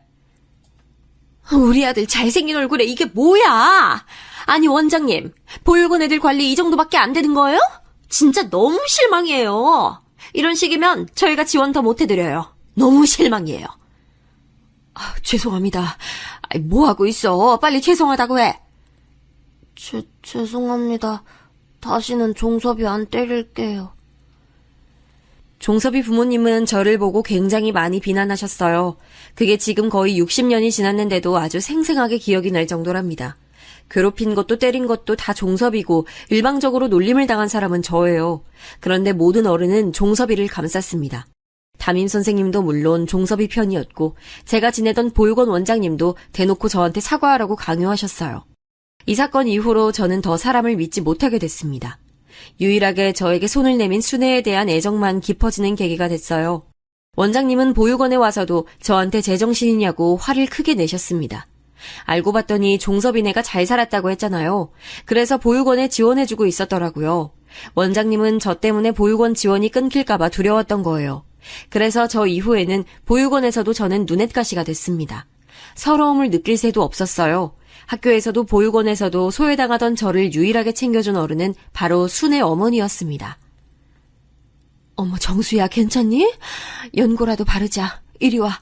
우리 아들 잘생긴 얼굴에 이게 뭐야? 아니 원장님, 보육원 애들 관리 이 정도밖에 안 되는 거예요? 진짜 너무 실망이에요. 이런 식이면 저희가 지원 더 못해드려요. 너무 실망이에요. 죄송합니다. 뭐하고 있어? 빨리 죄송하다고 해. 죄송합니다. 다시는 종섭이 안 때릴게요. 종섭이 부모님은 저를 보고 굉장히 많이 비난하셨어요. 그게 지금 거의 60년이 지났는데도 아주 생생하게 기억이 날 정도랍니다. 괴롭힌 것도 때린 것도 다 종섭이고 일방적으로 놀림을 당한 사람은 저예요. 그런데 모든 어른은 종섭이를 감쌌습니다. 담임 선생님도 물론 종섭이 편이었고 제가 지내던 보육원 원장님도 대놓고 저한테 사과하라고 강요하셨어요. 이 사건 이후로 저는 더 사람을 믿지 못하게 됐습니다. 유일하게 저에게 손을 내민 순애에 대한 애정만 깊어지는 계기가 됐어요. 원장님은 보육원에 와서도 저한테 제정신이냐고 화를 크게 내셨습니다. 알고 봤더니 종섭이네가 잘 살았다고 했잖아요. 그래서 보육원에 지원해주고 있었더라고요. 원장님은 저 때문에 보육원 지원이 끊길까봐 두려웠던 거예요. 그래서 저 이후에는 보육원에서도 저는 눈엣가시가 됐습니다. 서러움을 느낄 새도 없었어요. 학교에서도 보육원에서도 소외당하던 저를 유일하게 챙겨준 어른은 바로 순애 어머니였습니다. 어머 정수야 괜찮니? 연고라도 바르자. 이리 와.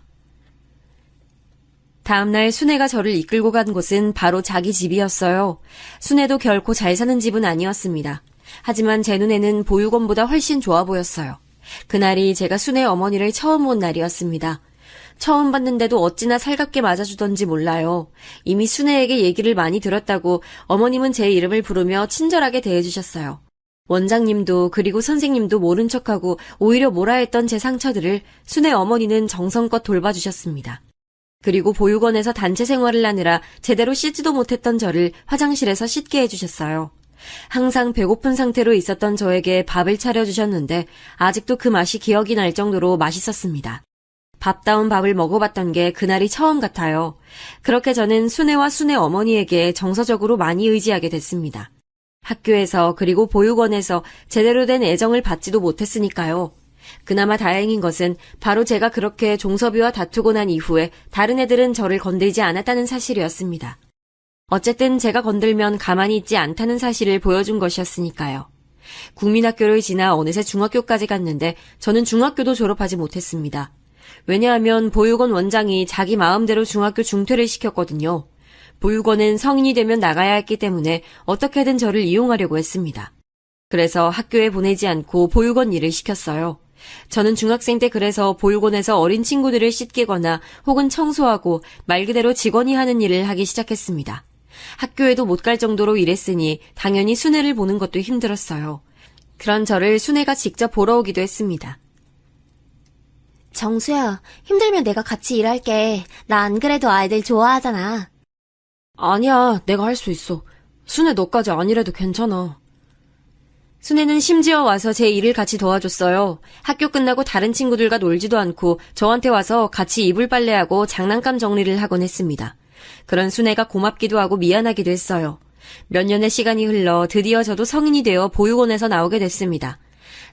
다음날 순애가 저를 이끌고 간 곳은 바로 자기 집이었어요. 순애도 결코 잘 사는 집은 아니었습니다. 하지만 제 눈에는 보육원보다 훨씬 좋아 보였어요. 그날이 제가 순애 어머니를 처음 본 날이었습니다. 처음 봤는데도 어찌나 살갑게 맞아주던지 몰라요. 이미 순애에게 얘기를 많이 들었다고 어머님은 제 이름을 부르며 친절하게 대해주셨어요. 원장님도 그리고 선생님도 모른 척하고 오히려 뭐라 했던 제 상처들을 순애 어머니는 정성껏 돌봐주셨습니다. 그리고 보육원에서 단체 생활을 하느라 제대로 씻지도 못했던 저를 화장실에서 씻게 해주셨어요. 항상 배고픈 상태로 있었던 저에게 밥을 차려주셨는데 아직도 그 맛이 기억이 날 정도로 맛있었습니다. 밥다운 밥을 먹어봤던 게 그날이 처음 같아요. 그렇게 저는 순애와 순애 어머니에게 정서적으로 많이 의지하게 됐습니다. 학교에서 그리고 보육원에서 제대로 된 애정을 받지도 못했으니까요. 그나마 다행인 것은 바로 제가 그렇게 종섭이와 다투고 난 이후에 다른 애들은 저를 건들지 않았다는 사실이었습니다. 어쨌든 제가 건들면 가만히 있지 않다는 사실을 보여준 것이었으니까요. 국민학교를 지나 어느새 중학교까지 갔는데 저는 중학교도 졸업하지 못했습니다. 왜냐하면 보육원 원장이 자기 마음대로 중학교 중퇴를 시켰거든요. 보육원은 성인이 되면 나가야 했기 때문에 어떻게든 저를 이용하려고 했습니다. 그래서 학교에 보내지 않고 보육원 일을 시켰어요. 저는 중학생 때 그래서 보육원에서 어린 친구들을 씻기거나 혹은 청소하고 말 그대로 직원이 하는 일을 하기 시작했습니다. 학교에도 못 갈 정도로 일했으니 당연히 순애를 보는 것도 힘들었어요. 그런 저를 순애가 직접 보러 오기도 했습니다. 정수야, 힘들면 내가 같이 일할게. 나 안 그래도 아이들 좋아하잖아. 아니야, 내가 할 수 있어. 순애 너까지 아니래도 괜찮아. 순애는 심지어 와서 제 일을 같이 도와줬어요. 학교 끝나고 다른 친구들과 놀지도 않고 저한테 와서 같이 이불 빨래하고 장난감 정리를 하곤 했습니다. 그런 순애가 고맙기도 하고 미안하기도 했어요. 몇 년의 시간이 흘러 드디어 저도 성인이 되어 보육원에서 나오게 됐습니다.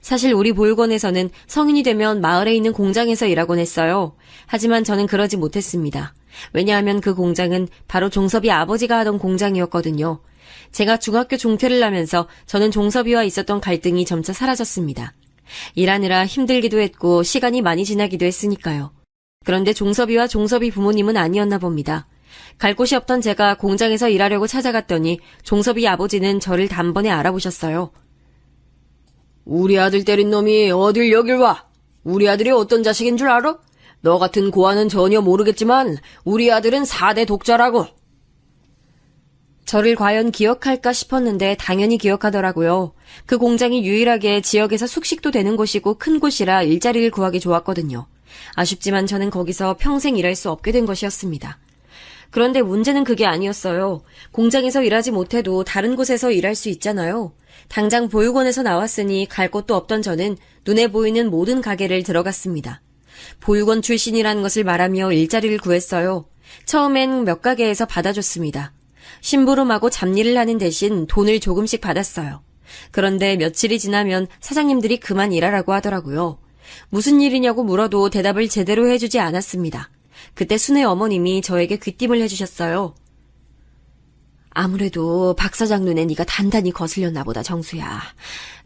사실 우리 보육원에서는 성인이 되면 마을에 있는 공장에서 일하곤 했어요. 하지만 저는 그러지 못했습니다. 왜냐하면 그 공장은 바로 종섭이 아버지가 하던 공장이었거든요. 제가 중학교 중퇴를 하면서 저는 종섭이와 있었던 갈등이 점차 사라졌습니다. 일하느라 힘들기도 했고 시간이 많이 지나기도 했으니까요. 그런데 종섭이와 종섭이 부모님은 아니었나 봅니다. 갈 곳이 없던 제가 공장에서 일하려고 찾아갔더니 종섭이 아버지는 저를 단번에 알아보셨어요. 우리 아들 때린 놈이 어딜 여길 와? 우리 아들이 어떤 자식인 줄 알아? 너 같은 고아는 전혀 모르겠지만 우리 아들은 4대 독자라고. 저를 과연 기억할까 싶었는데 당연히 기억하더라고요. 그 공장이 유일하게 지역에서 숙식도 되는 곳이고 큰 곳이라 일자리를 구하기 좋았거든요. 아쉽지만 저는 거기서 평생 일할 수 없게 된 것이었습니다. 그런데 문제는 그게 아니었어요. 공장에서 일하지 못해도 다른 곳에서 일할 수 있잖아요. 당장 보육원에서 나왔으니 갈 곳도 없던 저는 눈에 보이는 모든 가게를 들어갔습니다. 보육원 출신이라는 것을 말하며 일자리를 구했어요. 처음엔 몇 가게에서 받아줬습니다. 심부름하고 잡일을 하는 대신 돈을 조금씩 받았어요. 그런데 며칠이 지나면 사장님들이 그만 일하라고 하더라고요. 무슨 일이냐고 물어도 대답을 제대로 해주지 않았습니다. 그때 순애 어머님이 저에게 귀띔을 해주셨어요. 아무래도 박 사장 눈에 네가 단단히 거슬렸나 보다, 정수야.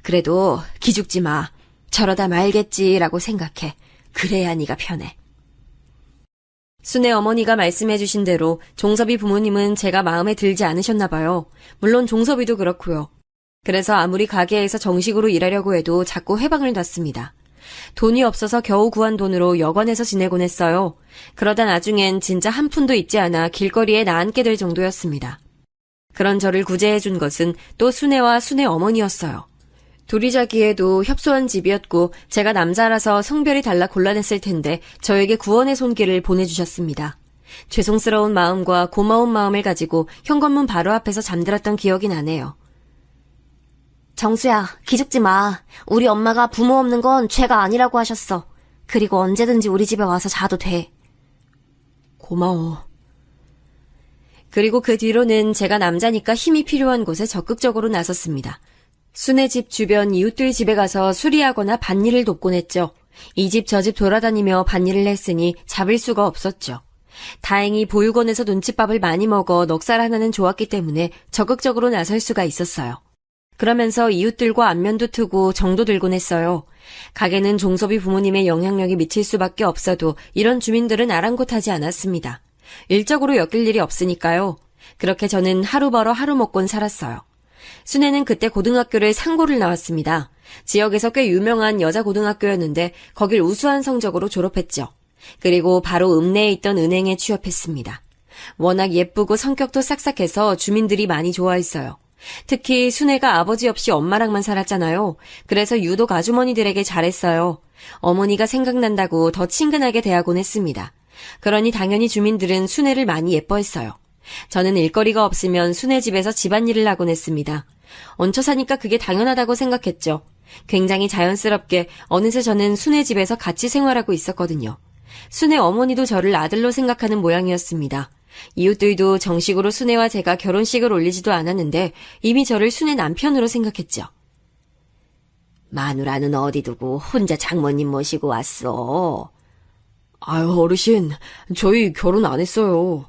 그래도 기죽지 마. 저러다 말겠지라고 생각해. 그래야 네가 편해. 순애 어머니가 말씀해 주신 대로 종섭이 부모님은 제가 마음에 들지 않으셨나 봐요. 물론 종섭이도 그렇고요. 그래서 아무리 가게에서 정식으로 일하려고 해도 자꾸 회방을 놨습니다. 돈이 없어서 겨우 구한 돈으로 여관에서 지내곤 했어요. 그러다 나중엔 진짜 한 푼도 있지 않아 길거리에 나앉게 될 정도였습니다. 그런 저를 구제해준 것은 또 순애와 순애 어머니였어요. 둘이 자기에도 협소한 집이었고 제가 남자라서 성별이 달라 곤란했을 텐데 저에게 구원의 손길을 보내주셨습니다. 죄송스러운 마음과 고마운 마음을 가지고 현관문 바로 앞에서 잠들었던 기억이 나네요. 정수야, 기죽지 마. 우리 엄마가 부모 없는 건 죄가 아니라고 하셨어. 그리고 언제든지 우리 집에 와서 자도 돼. 고마워. 그리고 그 뒤로는 제가 남자니까 힘이 필요한 곳에 적극적으로 나섰습니다. 순애 집 주변 이웃들 집에 가서 수리하거나 밭일을 돕곤 했죠. 이 집 저 집 돌아다니며 밭일을 했으니 잡을 수가 없었죠. 다행히 보육원에서 눈칫밥을 많이 먹어 넉살 하나는 좋았기 때문에 적극적으로 나설 수가 있었어요. 그러면서 이웃들과 안면도 트고 정도 들곤 했어요. 가게는 종섭이 부모님의 영향력이 미칠 수밖에 없어도 이런 주민들은 아랑곳하지 않았습니다. 일적으로 엮일 일이 없으니까요. 그렇게 저는 하루 벌어 하루 먹곤 살았어요. 순애는 그때 고등학교를 상고를 나왔습니다. 지역에서 꽤 유명한 여자 고등학교였는데 거길 우수한 성적으로 졸업했죠. 그리고 바로 읍내에 있던 은행에 취업했습니다. 워낙 예쁘고 성격도 싹싹해서 주민들이 많이 좋아했어요. 특히 순애가 아버지 없이 엄마랑만 살았잖아요. 그래서 유독 아주머니들에게 잘했어요. 어머니가 생각난다고 더 친근하게 대하곤 했습니다. 그러니 당연히 주민들은 순애를 많이 예뻐했어요. 저는 일거리가 없으면 순애 집에서 집안일을 하곤 했습니다. 얹혀 사니까 그게 당연하다고 생각했죠. 굉장히 자연스럽게 어느새 저는 순애 집에서 같이 생활하고 있었거든요. 순애 어머니도 저를 아들로 생각하는 모양이었습니다. 이웃들도 정식으로 순애와 제가 결혼식을 올리지도 않았는데 이미 저를 순애 남편으로 생각했죠. 마누라는 어디 두고 혼자 장모님 모시고 왔어? 아유, 어르신, 저희 결혼 안 했어요.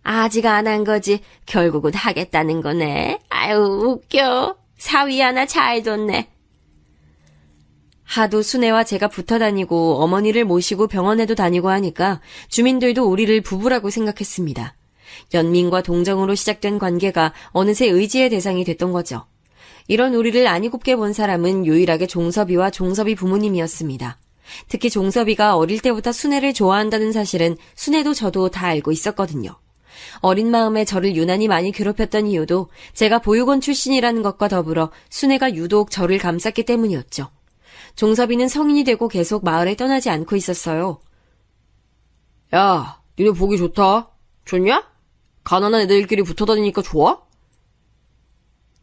아직 안 한 거지. 결국은 하겠다는 거네. 아유, 웃겨. 사위 하나 잘 뒀네. 하도 순애와 제가 붙어 다니고 어머니를 모시고 병원에도 다니고 하니까 주민들도 우리를 부부라고 생각했습니다. 연민과 동정으로 시작된 관계가 어느새 의지의 대상이 됐던 거죠. 이런 우리를 아니 곱게 본 사람은 유일하게 종섭이와 종섭이 부모님이었습니다. 특히 종섭이가 어릴 때부터 순애를 좋아한다는 사실은 순애도 저도 다 알고 있었거든요. 어린 마음에 저를 유난히 많이 괴롭혔던 이유도 제가 보육원 출신이라는 것과 더불어 순애가 유독 저를 감쌌기 때문이었죠. 종섭이는 성인이 되고 계속 마을에 떠나지 않고 있었어요. 야, 니네 보기 좋다. 좋냐? 가난한 애들끼리 붙어 다니니까 좋아?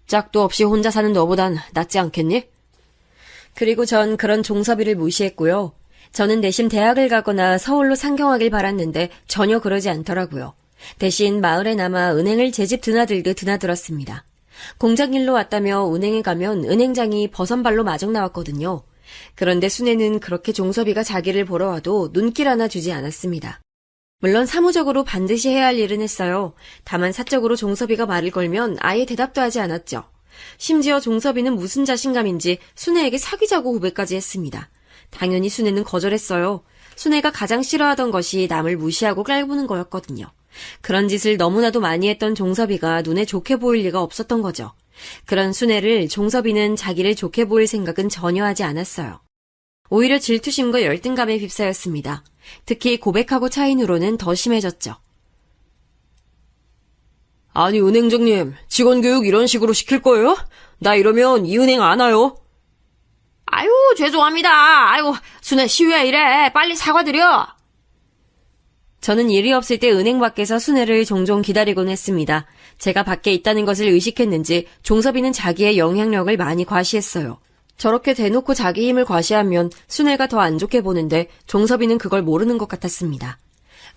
짝도 없이 혼자 사는 너보단 낫지 않겠니? 그리고 전 그런 종섭이를 무시했고요. 저는 내심 대학을 가거나 서울로 상경하길 바랐는데 전혀 그러지 않더라고요. 대신 마을에 남아 은행을 제 집 드나들듯 드나들었습니다. 공장 일로 왔다며 은행에 가면 은행장이 버선발로 마중 나왔거든요. 그런데 순애는 그렇게 종섭이가 자기를 보러 와도 눈길 하나 주지 않았습니다. 물론 사무적으로 반드시 해야 할 일은 했어요. 다만 사적으로 종섭이가 말을 걸면 아예 대답도 하지 않았죠. 심지어 종섭이는 무슨 자신감인지 순애에게 사귀자고 고백까지 했습니다. 당연히 순애는 거절했어요. 순애가 가장 싫어하던 것이 남을 무시하고 깔보는 거였거든요. 그런 짓을 너무나도 많이 했던 종섭이가 눈에 좋게 보일 리가 없었던 거죠. 그런 순애를 종섭이는 자기를 좋게 보일 생각은 전혀 하지 않았어요. 오히려 질투심과 열등감에 휩싸였습니다. 특히 고백하고 차인 후로는 더 심해졌죠. 아니, 은행장님, 직원교육 이런 식으로 시킬 거예요? 나 이러면 이 은행 안 와요. 아유, 죄송합니다. 아유, 순애 씨 왜 이래? 빨리 사과드려. 저는 일이 없을 때 은행 밖에서 순애를 종종 기다리곤 했습니다. 제가 밖에 있다는 것을 의식했는지 종섭이는 자기의 영향력을 많이 과시했어요. 저렇게 대놓고 자기 힘을 과시하면 순애가 더 안 좋게 보는데 종섭이는 그걸 모르는 것 같았습니다.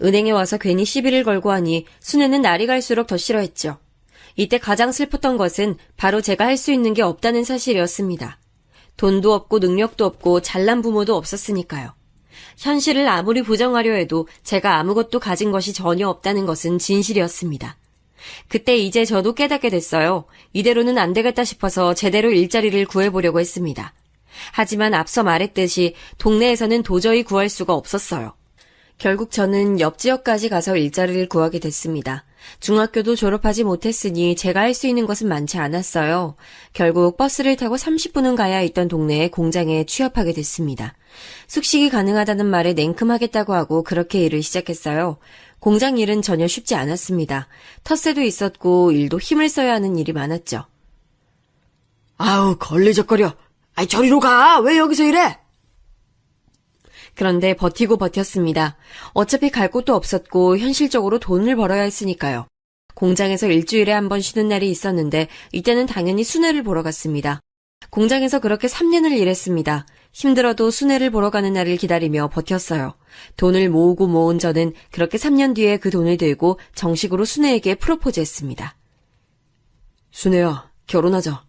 은행에 와서 괜히 시비를 걸고 하니 순애는 날이 갈수록 더 싫어했죠. 이때 가장 슬펐던 것은 바로 제가 할 수 있는 게 없다는 사실이었습니다. 돈도 없고 능력도 없고 잘난 부모도 없었으니까요. 현실을 아무리 부정하려 해도 제가 아무것도 가진 것이 전혀 없다는 것은 진실이었습니다. 그때 이제 저도 깨닫게 됐어요. 이대로는 안 되겠다 싶어서 제대로 일자리를 구해보려고 했습니다. 하지만 앞서 말했듯이 동네에서는 도저히 구할 수가 없었어요. 결국 저는 옆 지역까지 가서 일자리를 구하게 됐습니다. 중학교도 졸업하지 못했으니 제가 할 수 있는 것은 많지 않았어요. 결국 버스를 타고 30분은 가야 있던 동네의 공장에 취업하게 됐습니다. 숙식이 가능하다는 말에 냉큼하겠다고 하고 그렇게 일을 시작했어요. 공장 일은 전혀 쉽지 않았습니다. 텃세도 있었고 일도 힘을 써야 하는 일이 많았죠. 아우, 걸리적거려. 아이, 저리로 가. 왜 여기서 이래? 그런데 버티고 버텼습니다. 어차피 갈 곳도 없었고 현실적으로 돈을 벌어야 했으니까요. 공장에서 일주일에 한 번 쉬는 날이 있었는데 이때는 당연히 순애를 보러 갔습니다. 공장에서 그렇게 3년을 일했습니다. 힘들어도 순애를 보러 가는 날을 기다리며 버텼어요. 돈을 모으고 모은 저는 그렇게 3년 뒤에 그 돈을 들고 정식으로 순애에게 프로포즈했습니다. 순애야, 결혼하자.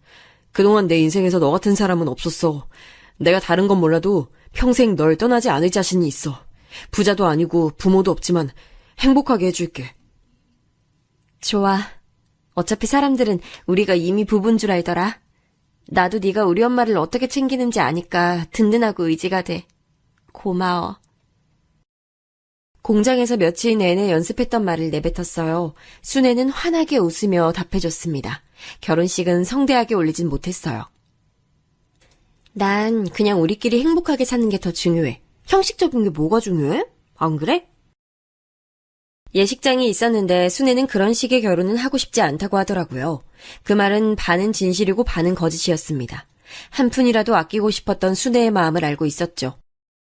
그동안 내 인생에서 너 같은 사람은 없었어. 내가 다른 건 몰라도 평생 널 떠나지 않을 자신이 있어. 부자도 아니고 부모도 없지만 행복하게 해줄게. 좋아. 어차피 사람들은 우리가 이미 부부인 줄 알더라. 나도 네가 우리 엄마를 어떻게 챙기는지 아니까 든든하고 의지가 돼. 고마워. 공장에서 며칠 내내 연습했던 말을 내뱉었어요. 순애는 환하게 웃으며 답해줬습니다. 결혼식은 성대하게 올리진 못했어요. 난 그냥 우리끼리 행복하게 사는 게 더 중요해. 형식적인 게 뭐가 중요해? 안 그래? 예식장이 있었는데 순애는 그런 식의 결혼은 하고 싶지 않다고 하더라고요. 그 말은 반은 진실이고 반은 거짓이었습니다. 한 푼이라도 아끼고 싶었던 순애의 마음을 알고 있었죠.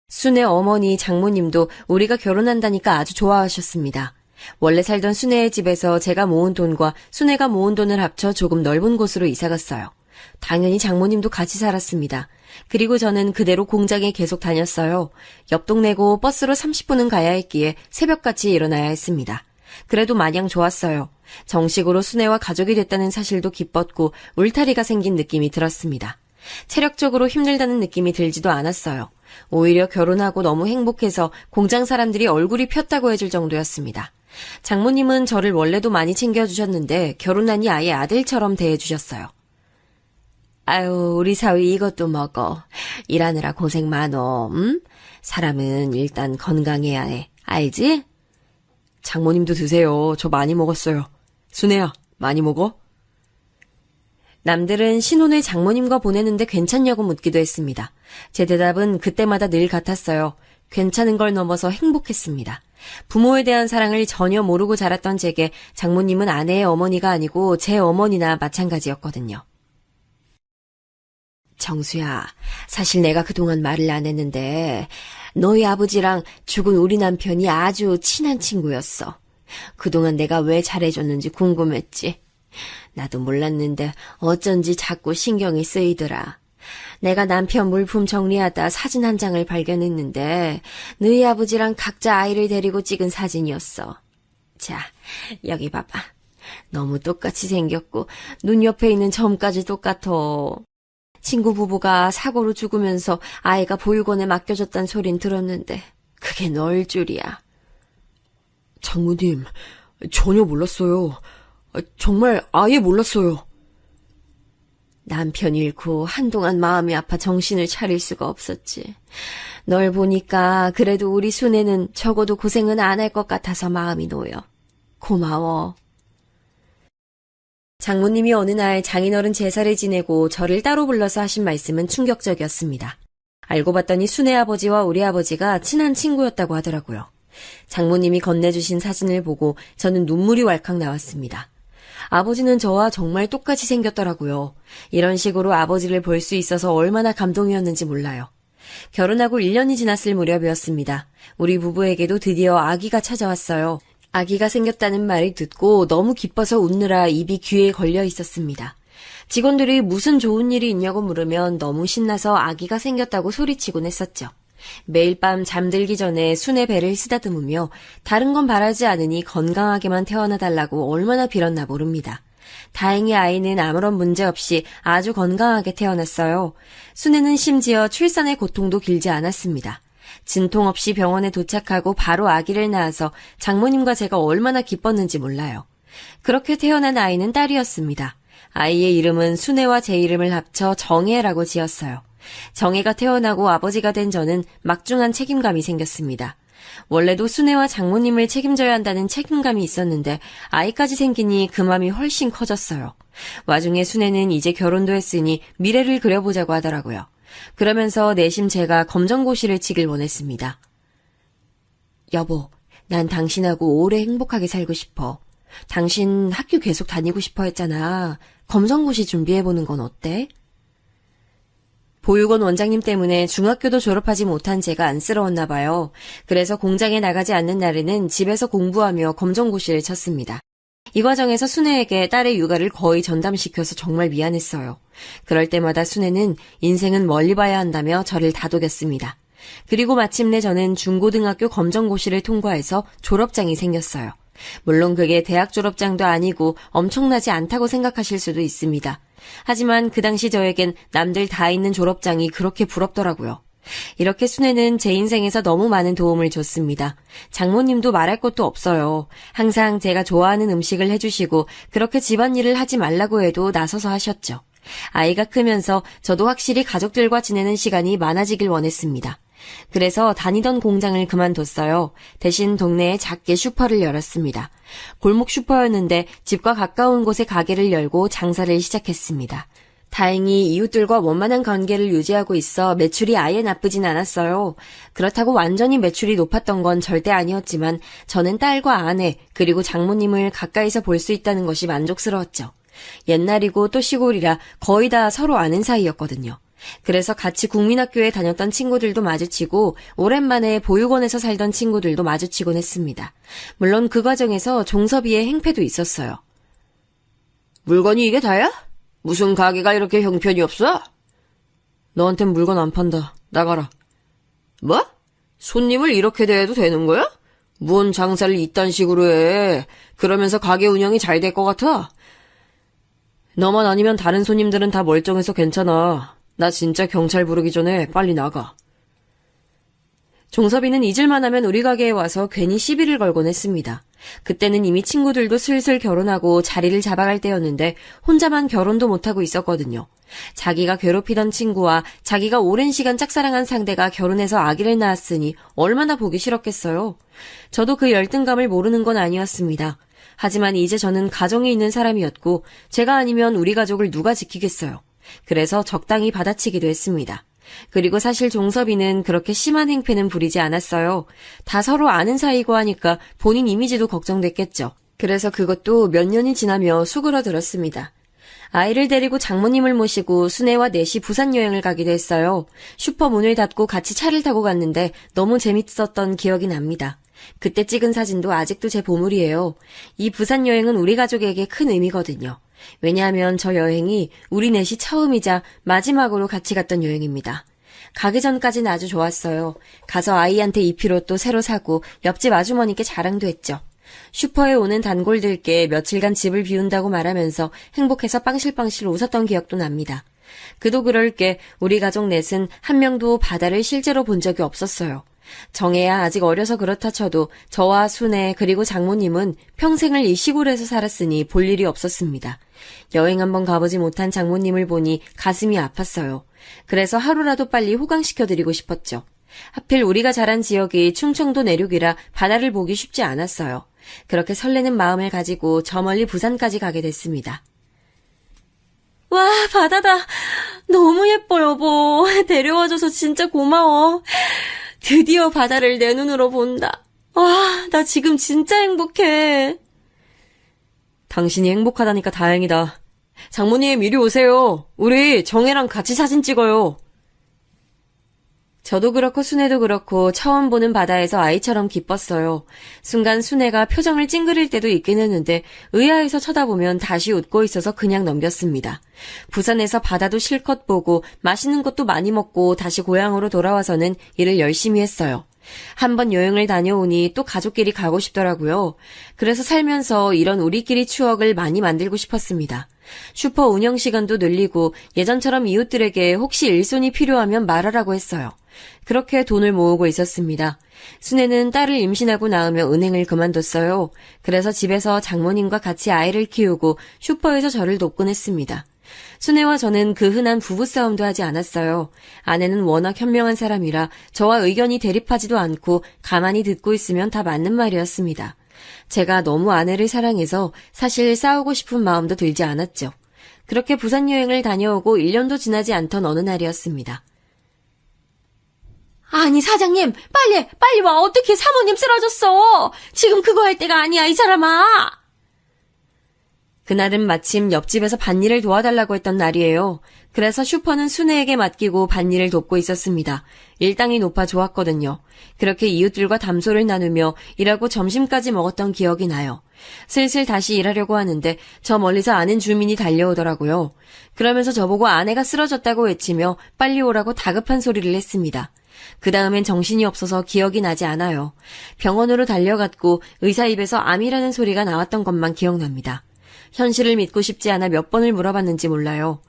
순애 어머니, 장모님도 우리가 결혼한다니까 아주 좋아하셨습니다. 원래 살던 순애의 집에서 제가 모은 돈과 순애가 모은 돈을 합쳐 조금 넓은 곳으로 이사갔어요. 당연히 장모님도 같이 살았습니다. 그리고 저는 그대로 공장에 계속 다녔어요. 옆 동네고 버스로 30분은 가야 했기에 새벽같이 일어나야 했습니다. 그래도 마냥 좋았어요. 정식으로 순애와 가족이 됐다는 사실도 기뻤고 울타리가 생긴 느낌이 들었습니다. 체력적으로 힘들다는 느낌이 들지도 않았어요. 오히려 결혼하고 너무 행복해서 공장 사람들이 얼굴이 폈다고 해줄 정도였습니다. 장모님은 저를 원래도 많이 챙겨주셨는데 결혼하니 아예 아들처럼 대해주셨어요. 아유, 우리 사위 이것도 먹어. 일하느라 고생 많어. 사람은 일단 건강해야 해. 알지? 장모님도 드세요. 저 많이 먹었어요. 순애야, 많이 먹어? 남들은 신혼을 장모님과 보내는데 괜찮냐고 묻기도 했습니다. 제 대답은 그때마다 늘 같았어요. 괜찮은 걸 넘어서 행복했습니다. 부모에 대한 사랑을 전혀 모르고 자랐던 제게 장모님은 아내의 어머니가 아니고 제 어머니나 마찬가지였거든요. 정수야, 사실 내가 그동안 말을 안 했는데 너희 아버지랑 죽은 우리 남편이 아주 친한 친구였어. 그동안 내가 왜 잘해줬는지 궁금했지. 나도 몰랐는데 어쩐지 자꾸 신경이 쓰이더라. 내가 남편 물품 정리하다 사진 한 장을 발견했는데 너희 아버지랑 각자 아이를 데리고 찍은 사진이었어. 자, 여기 봐봐. 너무 똑같이 생겼고 눈 옆에 있는 점까지 똑같아. 친구 부부가 사고로 죽으면서 아이가 보육원에 맡겨졌단 소린 들었는데 그게 너일 줄이야. 장모님, 전혀 몰랐어요. 정말 아예 몰랐어요. 남편 잃고 한동안 마음이 아파 정신을 차릴 수가 없었지. 널 보니까 그래도 우리 순애는 적어도 고생은 안 할 것 같아서 마음이 놓여. 고마워. 장모님이 어느 날 장인어른 제사를 지내고 저를 따로 불러서 하신 말씀은 충격적이었습니다. 알고 봤더니 순애 아버지와 우리 아버지가 친한 친구였다고 하더라고요. 장모님이 건네주신 사진을 보고 저는 눈물이 왈칵 나왔습니다. 아버지는 저와 정말 똑같이 생겼더라고요. 이런 식으로 아버지를 볼 수 있어서 얼마나 감동이었는지 몰라요. 결혼하고 1년이 지났을 무렵이었습니다. 우리 부부에게도 드디어 아기가 찾아왔어요. 아기가 생겼다는 말을 듣고 너무 기뻐서 웃느라 입이 귀에 걸려 있었습니다. 직원들이 무슨 좋은 일이 있냐고 물으면 너무 신나서 아기가 생겼다고 소리치곤 했었죠. 매일 밤 잠들기 전에 순의 배를 쓰다듬으며 다른 건 바라지 않으니 건강하게만 태어나달라고 얼마나 빌었나 모릅니다. 다행히 아이는 아무런 문제 없이 아주 건강하게 태어났어요. 순애는 심지어 출산의 고통도 길지 않았습니다. 진통 없이 병원에 도착하고 바로 아기를 낳아서 장모님과 제가 얼마나 기뻤는지 몰라요. 그렇게 태어난 아이는 딸이었습니다. 아이의 이름은 순애와 제 이름을 합쳐 정애라고 지었어요. 정애가 태어나고 아버지가 된 저는 막중한 책임감이 생겼습니다. 원래도 순애와 장모님을 책임져야 한다는 책임감이 있었는데 아이까지 생기니 그 맘이 훨씬 커졌어요. 와중에 순애는 이제 결혼도 했으니 미래를 그려보자고 하더라고요. 그러면서 내심 제가 검정고시를 치길 원했습니다. 여보, 난 당신하고 오래 행복하게 살고 싶어. 당신 학교 계속 다니고 싶어 했잖아. 검정고시 준비해보는 건 어때? 보육원 원장님 때문에 중학교도 졸업하지 못한 제가 안쓰러웠나 봐요. 그래서 공장에 나가지 않는 날에는 집에서 공부하며 검정고시를 쳤습니다. 이 과정에서 순애에게 딸의 육아를 거의 전담시켜서 정말 미안했어요. 그럴 때마다 순애는 인생은 멀리 봐야 한다며 저를 다독였습니다. 그리고 마침내 저는 중고등학교 검정고시를 통과해서 졸업장이 생겼어요. 물론 그게 대학 졸업장도 아니고 엄청나지 않다고 생각하실 수도 있습니다. 하지만 그 당시 저에겐 남들 다 있는 졸업장이 그렇게 부럽더라고요. 이렇게 순애는 제 인생에서 너무 많은 도움을 줬습니다. 장모님도 말할 것도 없어요. 항상 제가 좋아하는 음식을 해주시고 그렇게 집안일을 하지 말라고 해도 나서서 하셨죠. 아이가 크면서 저도 확실히 가족들과 지내는 시간이 많아지길 원했습니다. 그래서 다니던 공장을 그만뒀어요. 대신 동네에 작게 슈퍼를 열었습니다. 골목 슈퍼였는데 집과 가까운 곳에 가게를 열고 장사를 시작했습니다. 다행히 이웃들과 원만한 관계를 유지하고 있어 매출이 아예 나쁘진 않았어요. 그렇다고 완전히 매출이 높았던 건 절대 아니었지만 저는 딸과 아내 그리고 장모님을 가까이서 볼 수 있다는 것이 만족스러웠죠. 옛날이고 또 시골이라 거의 다 서로 아는 사이였거든요. 그래서 같이 국민학교에 다녔던 친구들도 마주치고 오랜만에 보육원에서 살던 친구들도 마주치곤 했습니다. 물론 그 과정에서 종섭이의 행패도 있었어요. 물건이 이게 다야? 무슨 가게가 이렇게 형편이 없어? 너한텐 물건 안 판다. 나가라. 뭐? 손님을 이렇게 대해도 되는 거야? 뭔 장사를 이딴 식으로 해. 그러면서 가게 운영이 잘 될 것 같아? 너만 아니면 다른 손님들은 다 멀쩡해서 괜찮아. 나 진짜 경찰 부르기 전에 빨리 나가. 종섭이는 잊을만 하면 우리 가게에 와서 괜히 시비를 걸곤 했습니다. 그때는 이미 친구들도 슬슬 결혼하고 자리를 잡아갈 때였는데 혼자만 결혼도 못하고 있었거든요. 자기가 괴롭히던 친구와 자기가 오랜 시간 짝사랑한 상대가 결혼해서 아기를 낳았으니 얼마나 보기 싫었겠어요. 저도 그 열등감을 모르는 건 아니었습니다. 하지만 이제 저는 가정에 있는 사람이었고 제가 아니면 우리 가족을 누가 지키겠어요. 그래서 적당히 받아치기도 했습니다. 그리고 사실 종섭이는 그렇게 심한 행패는 부리지 않았어요. 다 서로 아는 사이고 하니까 본인 이미지도 걱정됐겠죠. 그래서 그것도 몇 년이 지나며 수그러들었습니다. 아이를 데리고 장모님을 모시고 순애와 넷이 부산 여행을 가기도 했어요. 슈퍼 문을 닫고 같이 차를 타고 갔는데 너무 재밌었던 기억이 납니다. 그때 찍은 사진도 아직도 제 보물이에요. 이 부산 여행은 우리 가족에게 큰 의미거든요. 왜냐하면 저 여행이 우리 넷이 처음이자 마지막으로 같이 갔던 여행입니다. 가기 전까지는 아주 좋았어요. 가서 아이한테 입히옷도 새로 사고 옆집 아주머니께 자랑도 했죠. 슈퍼에 오는 단골들께 며칠간 집을 비운다고 말하면서 행복해서 빵실빵실 웃었던 기억도 납니다. 그도 그럴 게 우리 가족 넷은 한 명도 바다를 실제로 본 적이 없었어요. 정혜야 아직 어려서 그렇다 쳐도 저와 순애 그리고 장모님은 평생을 이 시골에서 살았으니 볼 일이 없었습니다. 여행 한번 가보지 못한 장모님을 보니 가슴이 아팠어요. 그래서 하루라도 빨리 호강시켜드리고 싶었죠. 하필 우리가 자란 지역이 충청도 내륙이라 바다를 보기 쉽지 않았어요. 그렇게 설레는 마음을 가지고 저 멀리 부산까지 가게 됐습니다. 와, 바다다. 너무 예뻐, 여보. 데려와줘서 진짜 고마워. 드디어 바다를 내 눈으로 본다. 와, 나 지금 진짜 행복해. 당신이 행복하다니까 다행이다. 장모님, 이리 오세요. 우리 정혜랑 같이 사진 찍어요. 저도 그렇고 순애도 그렇고 처음 보는 바다에서 아이처럼 기뻤어요. 순간 순애가 표정을 찡그릴 때도 있긴 했는데 의아해서 쳐다보면 다시 웃고 있어서 그냥 넘겼습니다. 부산에서 바다도 실컷 보고 맛있는 것도 많이 먹고 다시 고향으로 돌아와서는 일을 열심히 했어요. 한번 여행을 다녀오니 또 가족끼리 가고 싶더라고요. 그래서 살면서 이런 우리끼리 추억을 많이 만들고 싶었습니다. 슈퍼 운영 시간도 늘리고 예전처럼 이웃들에게 혹시 일손이 필요하면 말하라고 했어요. 그렇게 돈을 모으고 있었습니다. 순애는 딸을 임신하고 나으며 은행을 그만뒀어요. 그래서 집에서 장모님과 같이 아이를 키우고 슈퍼에서 저를 돕곤 했습니다. 순애와 저는 그 흔한 부부싸움도 하지 않았어요. 아내는 워낙 현명한 사람이라 저와 의견이 대립하지도 않고 가만히 듣고 있으면 다 맞는 말이었습니다. 제가 너무 아내를 사랑해서 사실 싸우고 싶은 마음도 들지 않았죠. 그렇게 부산 여행을 다녀오고 1년도 지나지 않던 어느 날이었습니다. 아니, 사장님, 빨리 와. 어떻게 사모님 쓰러졌어? 지금 그거 할 때가 아니야, 이 사람아. 그날은 마침 옆집에서 밭일을 도와달라고 했던 날이에요. 그래서 슈퍼는 순애에게 맡기고 밭일을 돕고 있었습니다. 일당이 높아 좋았거든요. 그렇게 이웃들과 담소를 나누며 일하고 점심까지 먹었던 기억이 나요. 슬슬 다시 일하려고 하는데 저 멀리서 아는 주민이 달려오더라고요. 그러면서 저보고 아내가 쓰러졌다고 외치며 빨리 오라고 다급한 소리를 했습니다. 그 다음엔 정신이 없어서 기억이 나지 않아요. 병원으로 달려갔고 의사 입에서 암이라는 소리가 나왔던 것만 기억납니다. 현실을 믿고 싶지 않아 몇 번을 물어봤는지 몰라요.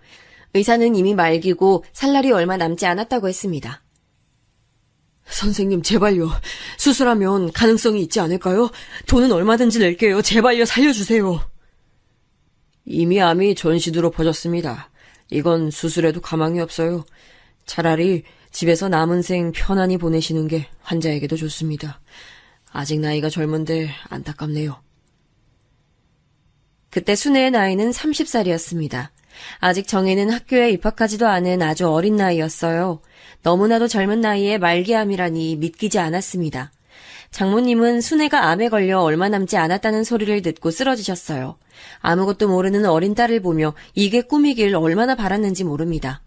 의사는 이미 말기고 살 날이 얼마 남지 않았다고 했습니다. 선생님, 제발요. 수술하면 가능성이 있지 않을까요? 돈은 얼마든지 낼게요. 제발요, 살려주세요. 이미 암이 전시두로 퍼졌습니다. 이건 수술해도 가망이 없어요. 차라리 집에서 남은 생 편안히 보내시는 게 환자에게도 좋습니다. 아직 나이가 젊은데 안타깝네요. 그때 순애의 나이는 30살이었습니다. 아직 정혜는 학교에 입학하지도 않은 아주 어린 나이였어요. 너무나도 젊은 나이에 말기암이라니 믿기지 않았습니다. 장모님은 순애가 암에 걸려 얼마 남지 않았다는 소리를 듣고 쓰러지셨어요. 아무것도 모르는 어린 딸을 보며 이게 꿈이길 얼마나 바랐는지 모릅니다.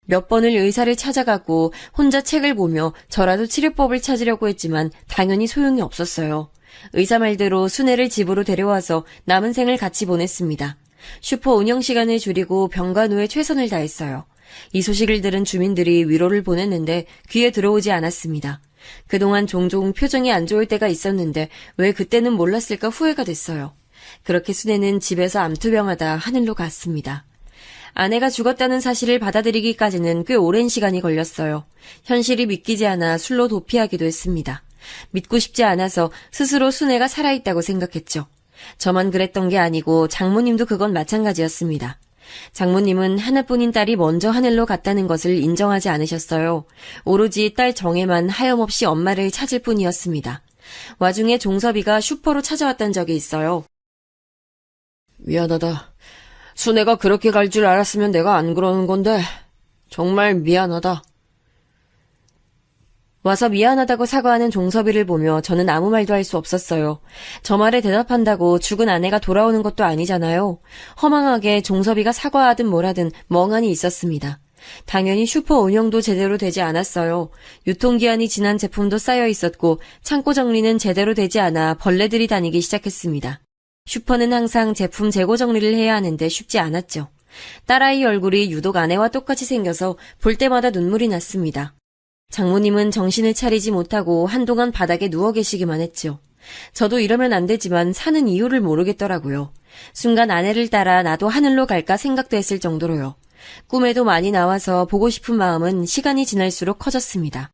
몇 번을 의사를 찾아가고 혼자 책을 보며 저라도 치료법을 찾으려고 했지만 당연히 소용이 없었어요. 의사 말대로 순애를 집으로 데려와서 남은 생을 같이 보냈습니다. 슈퍼 운영 시간을 줄이고 병간호에 최선을 다했어요. 이 소식을 들은 주민들이 위로를 보냈는데 귀에 들어오지 않았습니다. 그동안 종종 표정이 안 좋을 때가 있었는데 왜 그때는 몰랐을까 후회가 됐어요. 그렇게 순애는 집에서 암투병하다 하늘로 갔습니다. 아내가 죽었다는 사실을 받아들이기까지는 꽤 오랜 시간이 걸렸어요. 현실이 믿기지 않아 술로 도피하기도 했습니다. 믿고 싶지 않아서 스스로 순애가 살아있다고 생각했죠. 저만 그랬던 게 아니고 장모님도 그건 마찬가지였습니다. 장모님은 하나뿐인 딸이 먼저 하늘로 갔다는 것을 인정하지 않으셨어요. 오로지 딸 정혜만 하염없이 엄마를 찾을 뿐이었습니다. 와중에 종섭이가 슈퍼로 찾아왔던 적이 있어요. 미안하다. 순애가 그렇게 갈 줄 알았으면 내가 안 그러는 건데 정말 미안하다. 와서 미안하다고 사과하는 종섭이를 보며 저는 아무 말도 할 수 없었어요. 저 말에 대답한다고 죽은 아내가 돌아오는 것도 아니잖아요. 허망하게 종섭이가 사과하든 뭐라든 멍하니 있었습니다. 당연히 슈퍼 운영도 제대로 되지 않았어요. 유통기한이 지난 제품도 쌓여 있었고 창고 정리는 제대로 되지 않아 벌레들이 다니기 시작했습니다. 슈퍼는 항상 제품 재고 정리를 해야 하는데 쉽지 않았죠. 딸아이 얼굴이 유독 아내와 똑같이 생겨서 볼 때마다 눈물이 났습니다. 장모님은 정신을 차리지 못하고 한동안 바닥에 누워 계시기만 했죠. 저도 이러면 안 되지만 사는 이유를 모르겠더라고요. 순간 아내를 따라 나도 하늘로 갈까 생각도 했을 정도로요. 꿈에도 많이 나와서 보고 싶은 마음은 시간이 지날수록 커졌습니다.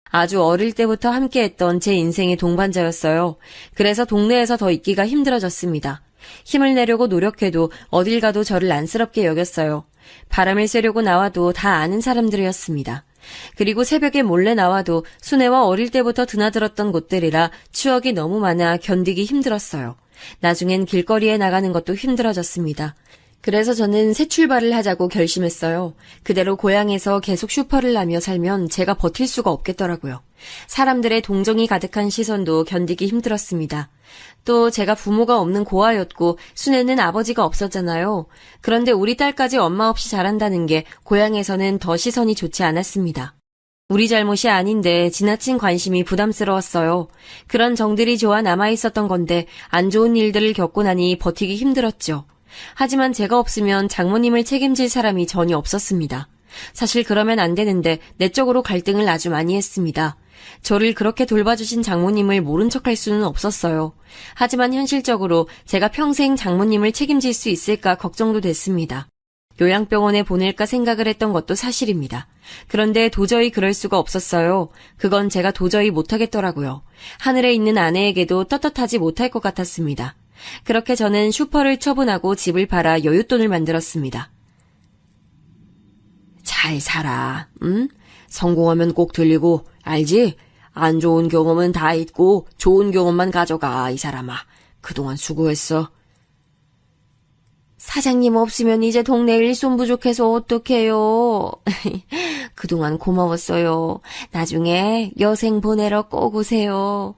아주 어릴 때부터 함께했던 제 인생의 동반자였어요. 그래서 동네에서 더 있기가 힘들어졌습니다. 힘을 내려고 노력해도 어딜 가도 저를 안쓰럽게 여겼어요. 바람을 쐬려고 나와도 다 아는 사람들이었습니다. 그리고 새벽에 몰래 나와도 순애와 어릴 때부터 드나들었던 곳들이라 추억이 너무 많아 견디기 힘들었어요. 나중엔 길거리에 나가는 것도 힘들어졌습니다. 그래서 저는 새 출발을 하자고 결심했어요. 그대로 고향에서 계속 슈퍼를 하며 살면 제가 버틸 수가 없겠더라고요. 사람들의 동정이 가득한 시선도 견디기 힘들었습니다. 또 제가 부모가 없는 고아였고 순애는 아버지가 없었잖아요. 그런데 우리 딸까지 엄마 없이 자란다는 게 고향에서는 더 시선이 좋지 않았습니다. 우리 잘못이 아닌데 지나친 관심이 부담스러웠어요. 그런 정들이 좋아 남아있었던 건데 안 좋은 일들을 겪고 나니 버티기 힘들었죠. 하지만 제가 없으면 장모님을 책임질 사람이 전혀 없었습니다. 사실 그러면 안 되는데 내적으로 갈등을 아주 많이 했습니다. 저를 그렇게 돌봐주신 장모님을 모른 척할 수는 없었어요. 하지만 현실적으로 제가 평생 장모님을 책임질 수 있을까 걱정도 됐습니다. 요양병원에 보낼까 생각을 했던 것도 사실입니다. 그런데 도저히 그럴 수가 없었어요. 그건 제가 도저히 못하겠더라고요. 하늘에 있는 아내에게도 떳떳하지 못할 것 같았습니다. 그렇게 저는 슈퍼를 처분하고 집을 팔아 여윳돈을 만들었습니다. 잘 살아, 응? 성공하면 꼭 들리고, 알지? 안 좋은 경험은 다 잊고 좋은 경험만 가져가, 이 사람아. 그동안 수고했어. 사장님 없으면 이제 동네 일손 부족해서 어떡해요. 그동안 고마웠어요. 나중에 여생 보내러 꼭 오세요.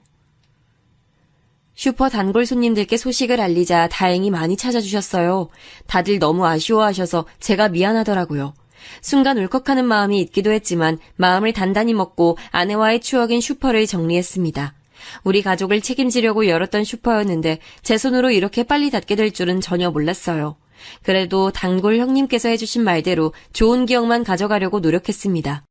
슈퍼 단골 손님들께 소식을 알리자 다행히 많이 찾아주셨어요. 다들 너무 아쉬워하셔서 제가 미안하더라고요. 순간 울컥하는 마음이 있기도 했지만 마음을 단단히 먹고 아내와의 추억인 슈퍼를 정리했습니다. 우리 가족을 책임지려고 열었던 슈퍼였는데 제 손으로 이렇게 빨리 닫게 될 줄은 전혀 몰랐어요. 그래도 단골 형님께서 해주신 말대로 좋은 기억만 가져가려고 노력했습니다.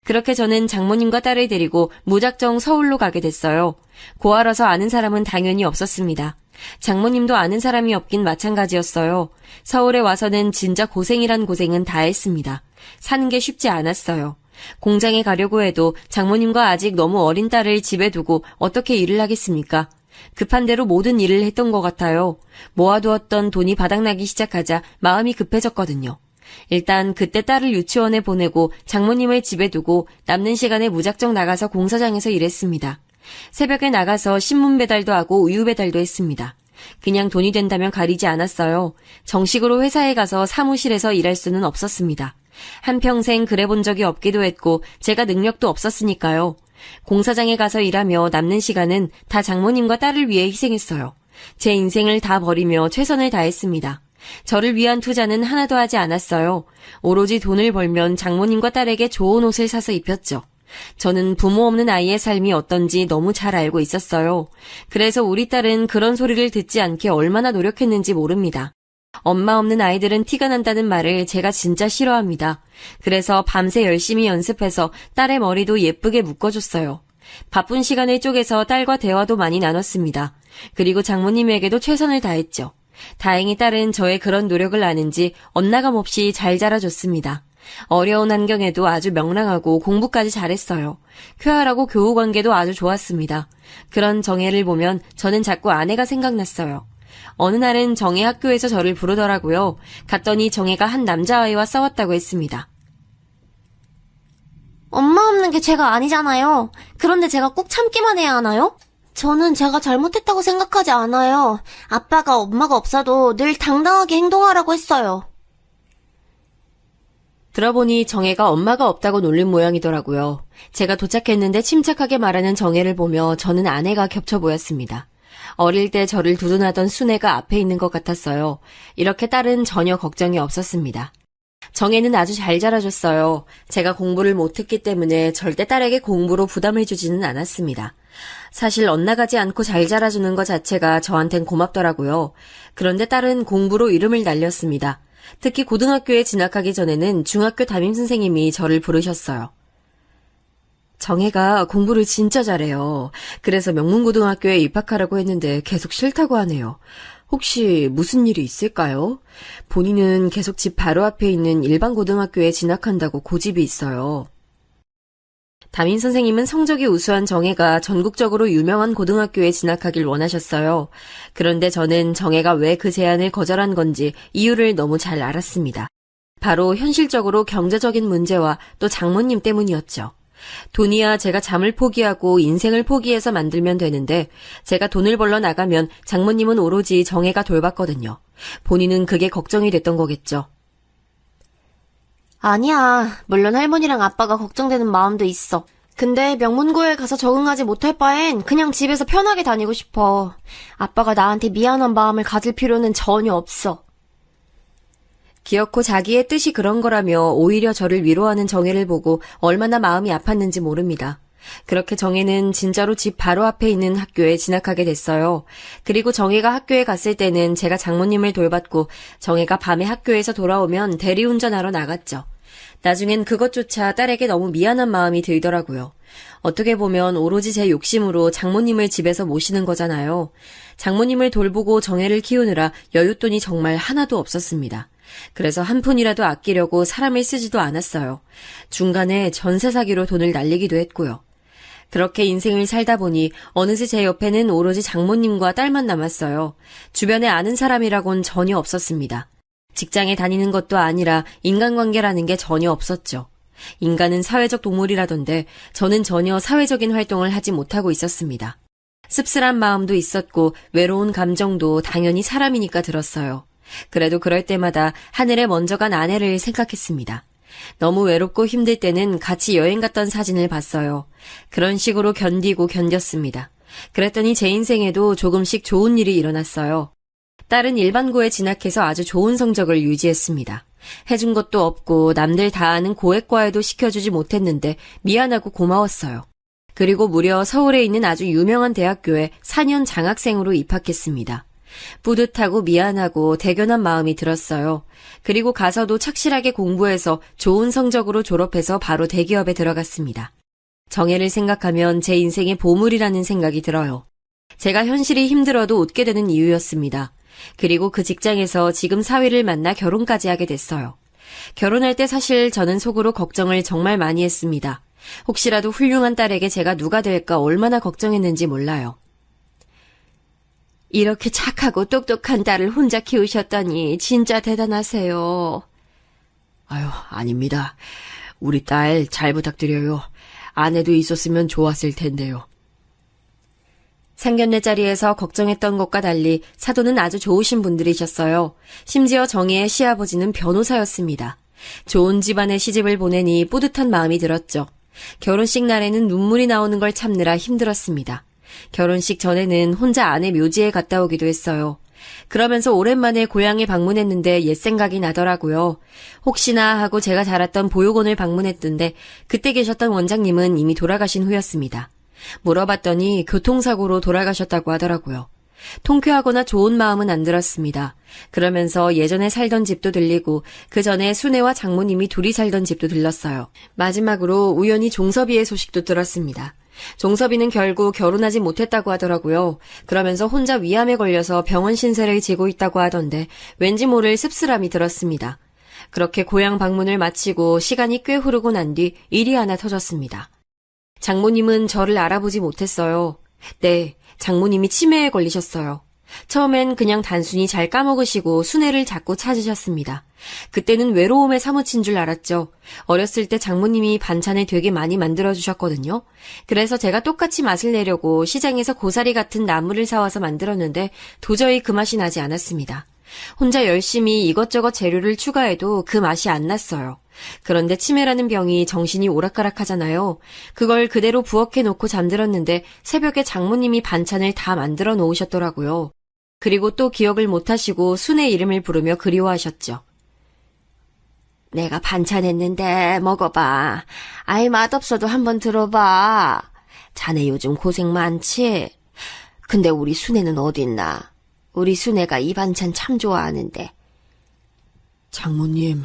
그렇게 저는 장모님과 딸을 데리고 무작정 서울로 가게 됐어요. 고아라서 아는 사람은 당연히 없었습니다. 장모님도 아는 사람이 없긴 마찬가지였어요. 서울에 와서는 진짜 고생이란 고생은 다 했습니다. 사는 게 쉽지 않았어요. 공장에 가려고 해도 장모님과 아직 너무 어린 딸을 집에 두고 어떻게 일을 하겠습니까? 급한 대로 모든 일을 했던 것 같아요. 모아두었던 돈이 바닥나기 시작하자 마음이 급해졌거든요. 일단 그때 딸을 유치원에 보내고 장모님을 집에 두고 남는 시간에 무작정 나가서 공사장에서 일했습니다. 새벽에 나가서 신문 배달도 하고 우유 배달도 했습니다. 그냥 돈이 된다면 가리지 않았어요. 정식으로 회사에 가서 사무실에서 일할 수는 없었습니다. 한평생 그래본 적이 없기도 했고 제가 능력도 없었으니까요. 공사장에 가서 일하며 남는 시간은 다 장모님과 딸을 위해 희생했어요. 제 인생을 다 버리며 최선을 다했습니다. 저를 위한 투자는 하나도 하지 않았어요. 오로지 돈을 벌면 장모님과 딸에게 좋은 옷을 사서 입혔죠. 저는 부모 없는 아이의 삶이 어떤지 너무 잘 알고 있었어요. 그래서 우리 딸은 그런 소리를 듣지 않게 얼마나 노력했는지 모릅니다. 엄마 없는 아이들은 티가 난다는 말을 제가 진짜 싫어합니다. 그래서 밤새 열심히 연습해서 딸의 머리도 예쁘게 묶어줬어요. 바쁜 시간을 쪼개서 딸과 대화도 많이 나눴습니다. 그리고 장모님에게도 최선을 다했죠. 다행히 딸은 저의 그런 노력을 아는지 엇나감 없이 잘 자라줬습니다. 어려운 환경에도 아주 명랑하고 공부까지 잘했어요. 쾌활하고 교우 관계도 아주 좋았습니다. 그런 정혜를 보면 저는 자꾸 아내가 생각났어요. 어느 날은 정혜 학교에서 저를 부르더라고요. 갔더니 정혜가 한 남자아이와 싸웠다고 했습니다. 엄마 없는 게 죄가 아니잖아요. 그런데 제가 꼭 참기만 해야 하나요? 저는 제가 잘못했다고 생각하지 않아요. 아빠가 엄마가 없어도 늘 당당하게 행동하라고 했어요. 들어보니 정혜가 엄마가 없다고 놀린 모양이더라고요. 제가 도착했는데 침착하게 말하는 정혜를 보며 저는 아내가 겹쳐 보였습니다. 어릴 때 저를 두둔하던 순애가 앞에 있는 것 같았어요. 이렇게 딸은 전혀 걱정이 없었습니다. 정혜는 아주 잘 자라줬어요. 제가 공부를 못했기 때문에 절대 딸에게 공부로 부담을 주지는 않았습니다. 사실 엇나가지 않고 잘 자라주는 것 자체가 저한텐 고맙더라고요. 그런데 딸은 공부로 이름을 날렸습니다. 특히 고등학교에 진학하기 전에는 중학교 담임선생님이 저를 부르셨어요. 정혜가 공부를 진짜 잘해요. 그래서 명문고등학교에 입학하라고 했는데 계속 싫다고 하네요. 혹시 무슨 일이 있을까요? 본인은 계속 집 바로 앞에 있는 일반 고등학교에 진학한다고 고집이 있어요. 담임 선생님은 성적이 우수한 정혜가 전국적으로 유명한 고등학교에 진학하길 원하셨어요. 그런데 저는 정혜가 왜 그 제안을 거절한 건지 이유를 너무 잘 알았습니다. 바로 현실적으로 경제적인 문제와 또 장모님 때문이었죠. 돈이야 제가 잠을 포기하고 인생을 포기해서 만들면 되는데 제가 돈을 벌러 나가면 장모님은 오로지 정혜가 돌봤거든요. 본인은 그게 걱정이 됐던 거겠죠. 아니야. 물론 할머니랑 아빠가 걱정되는 마음도 있어. 근데 명문고에 가서 적응하지 못할 바엔 그냥 집에서 편하게 다니고 싶어. 아빠가 나한테 미안한 마음을 가질 필요는 전혀 없어. 기어코 자기의 뜻이 그런 거라며 오히려 저를 위로하는 정혜를 보고 얼마나 마음이 아팠는지 모릅니다. 그렇게 정혜는 진짜로 집 바로 앞에 있는 학교에 진학하게 됐어요. 그리고 정혜가 학교에 갔을 때는 제가 장모님을 돌봤고 정혜가 밤에 학교에서 돌아오면 대리운전하러 나갔죠. 나중엔 그것조차 딸에게 너무 미안한 마음이 들더라고요. 어떻게 보면 오로지 제 욕심으로 장모님을 집에서 모시는 거잖아요. 장모님을 돌보고 정혜를 키우느라 여윳돈이 정말 하나도 없었습니다. 그래서 한 푼이라도 아끼려고 사람을 쓰지도 않았어요. 중간에 전세 사기로 돈을 날리기도 했고요. 그렇게 인생을 살다 보니 어느새 제 옆에는 오로지 장모님과 딸만 남았어요. 주변에 아는 사람이라곤 전혀 없었습니다. 직장에 다니는 것도 아니라 인간관계라는 게 전혀 없었죠. 인간은 사회적 동물이라던데 저는 전혀 사회적인 활동을 하지 못하고 있었습니다. 씁쓸한 마음도 있었고 외로운 감정도 당연히 사람이니까 들었어요. 그래도 그럴 때마다 하늘에 먼저 간 아내를 생각했습니다. 너무 외롭고 힘들 때는 같이 여행 갔던 사진을 봤어요. 그런 식으로 견디고 견뎠습니다. 그랬더니 제 인생에도 조금씩 좋은 일이 일어났어요. 딸은 일반고에 진학해서 아주 좋은 성적을 유지했습니다. 해준 것도 없고 남들 다 아는 고액과에도 시켜주지 못했는데 미안하고 고마웠어요. 그리고 무려 서울에 있는 아주 유명한 대학교에 4년 장학생으로 입학했습니다. 뿌듯하고 미안하고 대견한 마음이 들었어요. 그리고 가서도 착실하게 공부해서 좋은 성적으로 졸업해서 바로 대기업에 들어갔습니다. 정혜를 생각하면 제 인생의 보물이라는 생각이 들어요. 제가 현실이 힘들어도 웃게 되는 이유였습니다. 그리고 그 직장에서 지금 사위를 만나 결혼까지 하게 됐어요. 결혼할 때 사실 저는 속으로 걱정을 정말 많이 했습니다. 혹시라도 훌륭한 딸에게 제가 누가 될까 얼마나 걱정했는지 몰라요. 이렇게 착하고 똑똑한 딸을 혼자 키우셨다니 진짜 대단하세요. 아유, 아닙니다. 우리 딸 잘 부탁드려요. 아내도 있었으면 좋았을 텐데요. 상견례 자리에서 걱정했던 것과 달리 사도는 아주 좋으신 분들이셨어요. 심지어 정혜의 시아버지는 변호사였습니다. 좋은 집안에 시집을 보내니 뿌듯한 마음이 들었죠. 결혼식 날에는 눈물이 나오는 걸 참느라 힘들었습니다. 결혼식 전에는 혼자 아내 묘지에 갔다 오기도 했어요. 그러면서 오랜만에 고향에 방문했는데 옛 생각이 나더라고요. 혹시나 하고 제가 자랐던 보육원을 방문했던데 그때 계셨던 원장님은 이미 돌아가신 후였습니다. 물어봤더니 교통사고로 돌아가셨다고 하더라고요. 통쾌하거나 좋은 마음은 안 들었습니다. 그러면서 예전에 살던 집도 들리고 그 전에 순애와 장모님이 둘이 살던 집도 들렀어요. 마지막으로 우연히 종섭이의 소식도 들었습니다. 종섭이는 결국 결혼하지 못했다고 하더라고요. 그러면서 혼자 위암에 걸려서 병원 신세를 지고 있다고 하던데 왠지 모를 씁쓸함이 들었습니다. 그렇게 고향 방문을 마치고 시간이 꽤 흐르고 난 뒤 일이 하나 터졌습니다. 장모님은 저를 알아보지 못했어요. 네, 장모님이 치매에 걸리셨어요. 처음엔 그냥 단순히 잘 까먹으시고 순애를 자꾸 찾으셨습니다. 그때는 외로움에 사무친 줄 알았죠. 어렸을 때 장모님이 반찬을 되게 많이 만들어주셨거든요. 그래서 제가 똑같이 맛을 내려고 시장에서 고사리 같은 나물을 사와서 만들었는데 도저히 그 맛이 나지 않았습니다. 혼자 열심히 이것저것 재료를 추가해도 그 맛이 안 났어요. 그런데 치매라는 병이 정신이 오락가락하잖아요. 그걸 그대로 부엌에 놓고 잠들었는데 새벽에 장모님이 반찬을 다 만들어 놓으셨더라고요. 그리고 또 기억을 못하시고 순애 이름을 부르며 그리워하셨죠. 내가 반찬했는데 먹어봐. 아이 맛없어도 한번 들어봐. 자네 요즘 고생 많지? 근데 우리 순애는 어딨나? 우리 순애가 이 반찬 참 좋아하는데. 장모님,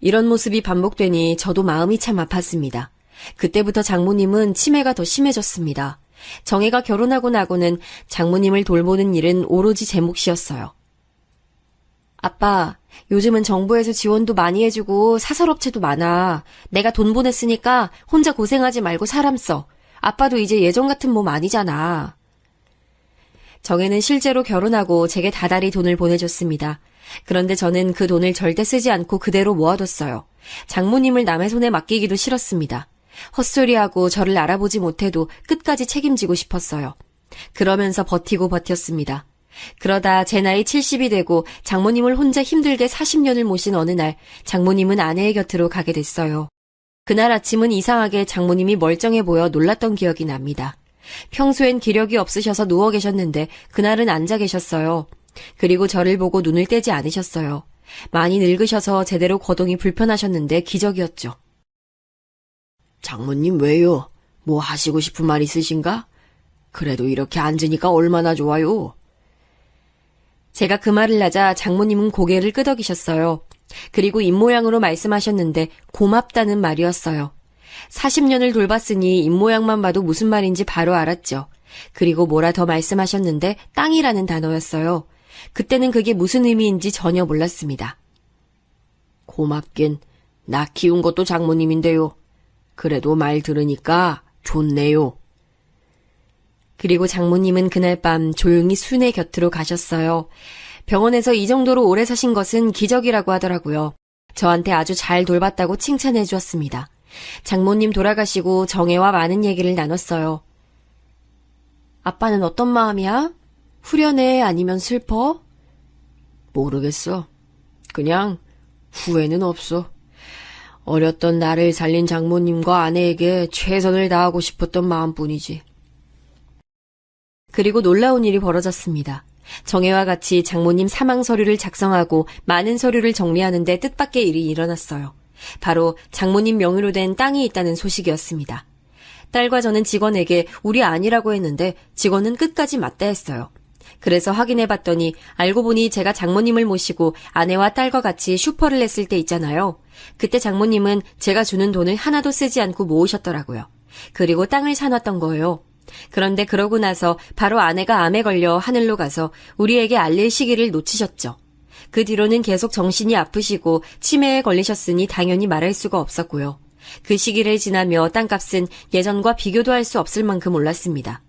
이런 모습이 반복되니 저도 마음이 참 아팠습니다. 그때부터 장모님은 치매가 더 심해졌습니다. 정혜가 결혼하고 나고는 장모님을 돌보는 일은 오로지 제 몫이었어요. 아빠, 요즘은 정부에서 지원도 많이 해주고 사설업체도 많아. 내가 돈 보냈으니까 혼자 고생하지 말고 사람 써. 아빠도 이제 예전 같은 몸 아니잖아. 정혜는 실제로 결혼하고 제게 다달이 돈을 보내줬습니다. 그런데 저는 그 돈을 절대 쓰지 않고 그대로 모아뒀어요. 장모님을 남의 손에 맡기기도 싫었습니다. 헛소리하고 저를 알아보지 못해도 끝까지 책임지고 싶었어요. 그러면서 버티고 버텼습니다. 그러다 제 나이 70이 되고 장모님을 혼자 힘들게 40년을 모신 어느 날 장모님은 아내의 곁으로 가게 됐어요. 그날 아침은 이상하게 장모님이 멀쩡해 보여 놀랐던 기억이 납니다. 평소엔 기력이 없으셔서 누워 계셨는데 그날은 앉아 계셨어요. 그리고 저를 보고 눈을 떼지 않으셨어요. 많이 늙으셔서 제대로 거동이 불편하셨는데 기적이었죠. 장모님 왜요? 뭐 하시고 싶은 말 있으신가? 그래도 이렇게 앉으니까 얼마나 좋아요. 제가 그 말을 하자 장모님은 고개를 끄덕이셨어요. 그리고 입모양으로 말씀하셨는데 고맙다는 말이었어요. 40년을 돌봤으니 입모양만 봐도 무슨 말인지 바로 알았죠. 그리고 뭐라 더 말씀하셨는데 땅이라는 단어였어요. 그때는 그게 무슨 의미인지 전혀 몰랐습니다. 고맙긴, 나 키운 것도 장모님인데요. 그래도 말 들으니까 좋네요. 그리고 장모님은 그날 밤 조용히 순애 곁으로 가셨어요. 병원에서 이 정도로 오래 사신 것은 기적이라고 하더라고요. 저한테 아주 잘 돌봤다고 칭찬해 주었습니다. 장모님 돌아가시고 정혜와 많은 얘기를 나눴어요. 아빠는 어떤 마음이야? 후련해? 아니면 슬퍼? 모르겠어. 그냥 후회는 없어. 어렸던 나를 살린 장모님과 아내에게 최선을 다하고 싶었던 마음뿐이지. 그리고 놀라운 일이 벌어졌습니다. 정혜와 같이 장모님 사망 서류를 작성하고 많은 서류를 정리하는데 뜻밖의 일이 일어났어요. 바로 장모님 명의로 된 땅이 있다는 소식이었습니다. 딸과 저는 직원에게 우리 아니라고 했는데 직원은 끝까지 맞다 했어요. 그래서 확인해봤더니 알고 보니 제가 장모님을 모시고 아내와 딸과 같이 슈퍼를 했을 때 있잖아요. 그때 장모님은 제가 주는 돈을 하나도 쓰지 않고 모으셨더라고요. 그리고 땅을 사놨던 거예요. 그런데 그러고 나서 바로 아내가 암에 걸려 하늘로 가서 우리에게 알릴 시기를 놓치셨죠. 그 뒤로는 계속 정신이 아프시고 치매에 걸리셨으니 당연히 말할 수가 없었고요. 그 시기를 지나며 땅값은 예전과 비교도 할 수 없을 만큼 올랐습니다.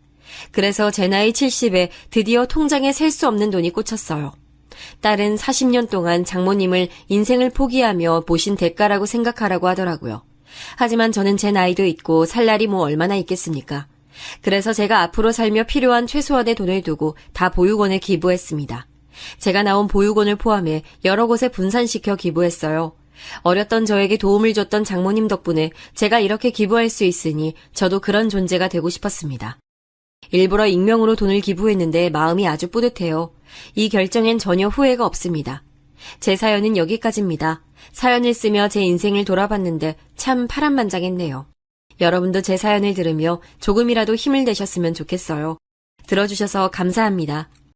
그래서 제 나이 70에 드디어 통장에 셀 수 없는 돈이 꽂혔어요. 딸은 40년 동안 장모님을 인생을 포기하며 모신 대가라고 생각하라고 하더라고요. 하지만 저는 제 나이도 있고 살 날이 뭐 얼마나 있겠습니까? 그래서 제가 앞으로 살며 필요한 최소한의 돈을 두고 다 보육원에 기부했습니다. 제가 나온 보육원을 포함해 여러 곳에 분산시켜 기부했어요. 어렸던 저에게 도움을 줬던 장모님 덕분에 제가 이렇게 기부할 수 있으니 저도 그런 존재가 되고 싶었습니다. 일부러 익명으로 돈을 기부했는데 마음이 아주 뿌듯해요. 이 결정엔 전혀 후회가 없습니다. 제 사연은 여기까지입니다. 사연을 쓰며 제 인생을 돌아봤는데 참 파란만장했네요. 여러분도 제 사연을 들으며 조금이라도 힘을 내셨으면 좋겠어요. 들어주셔서 감사합니다.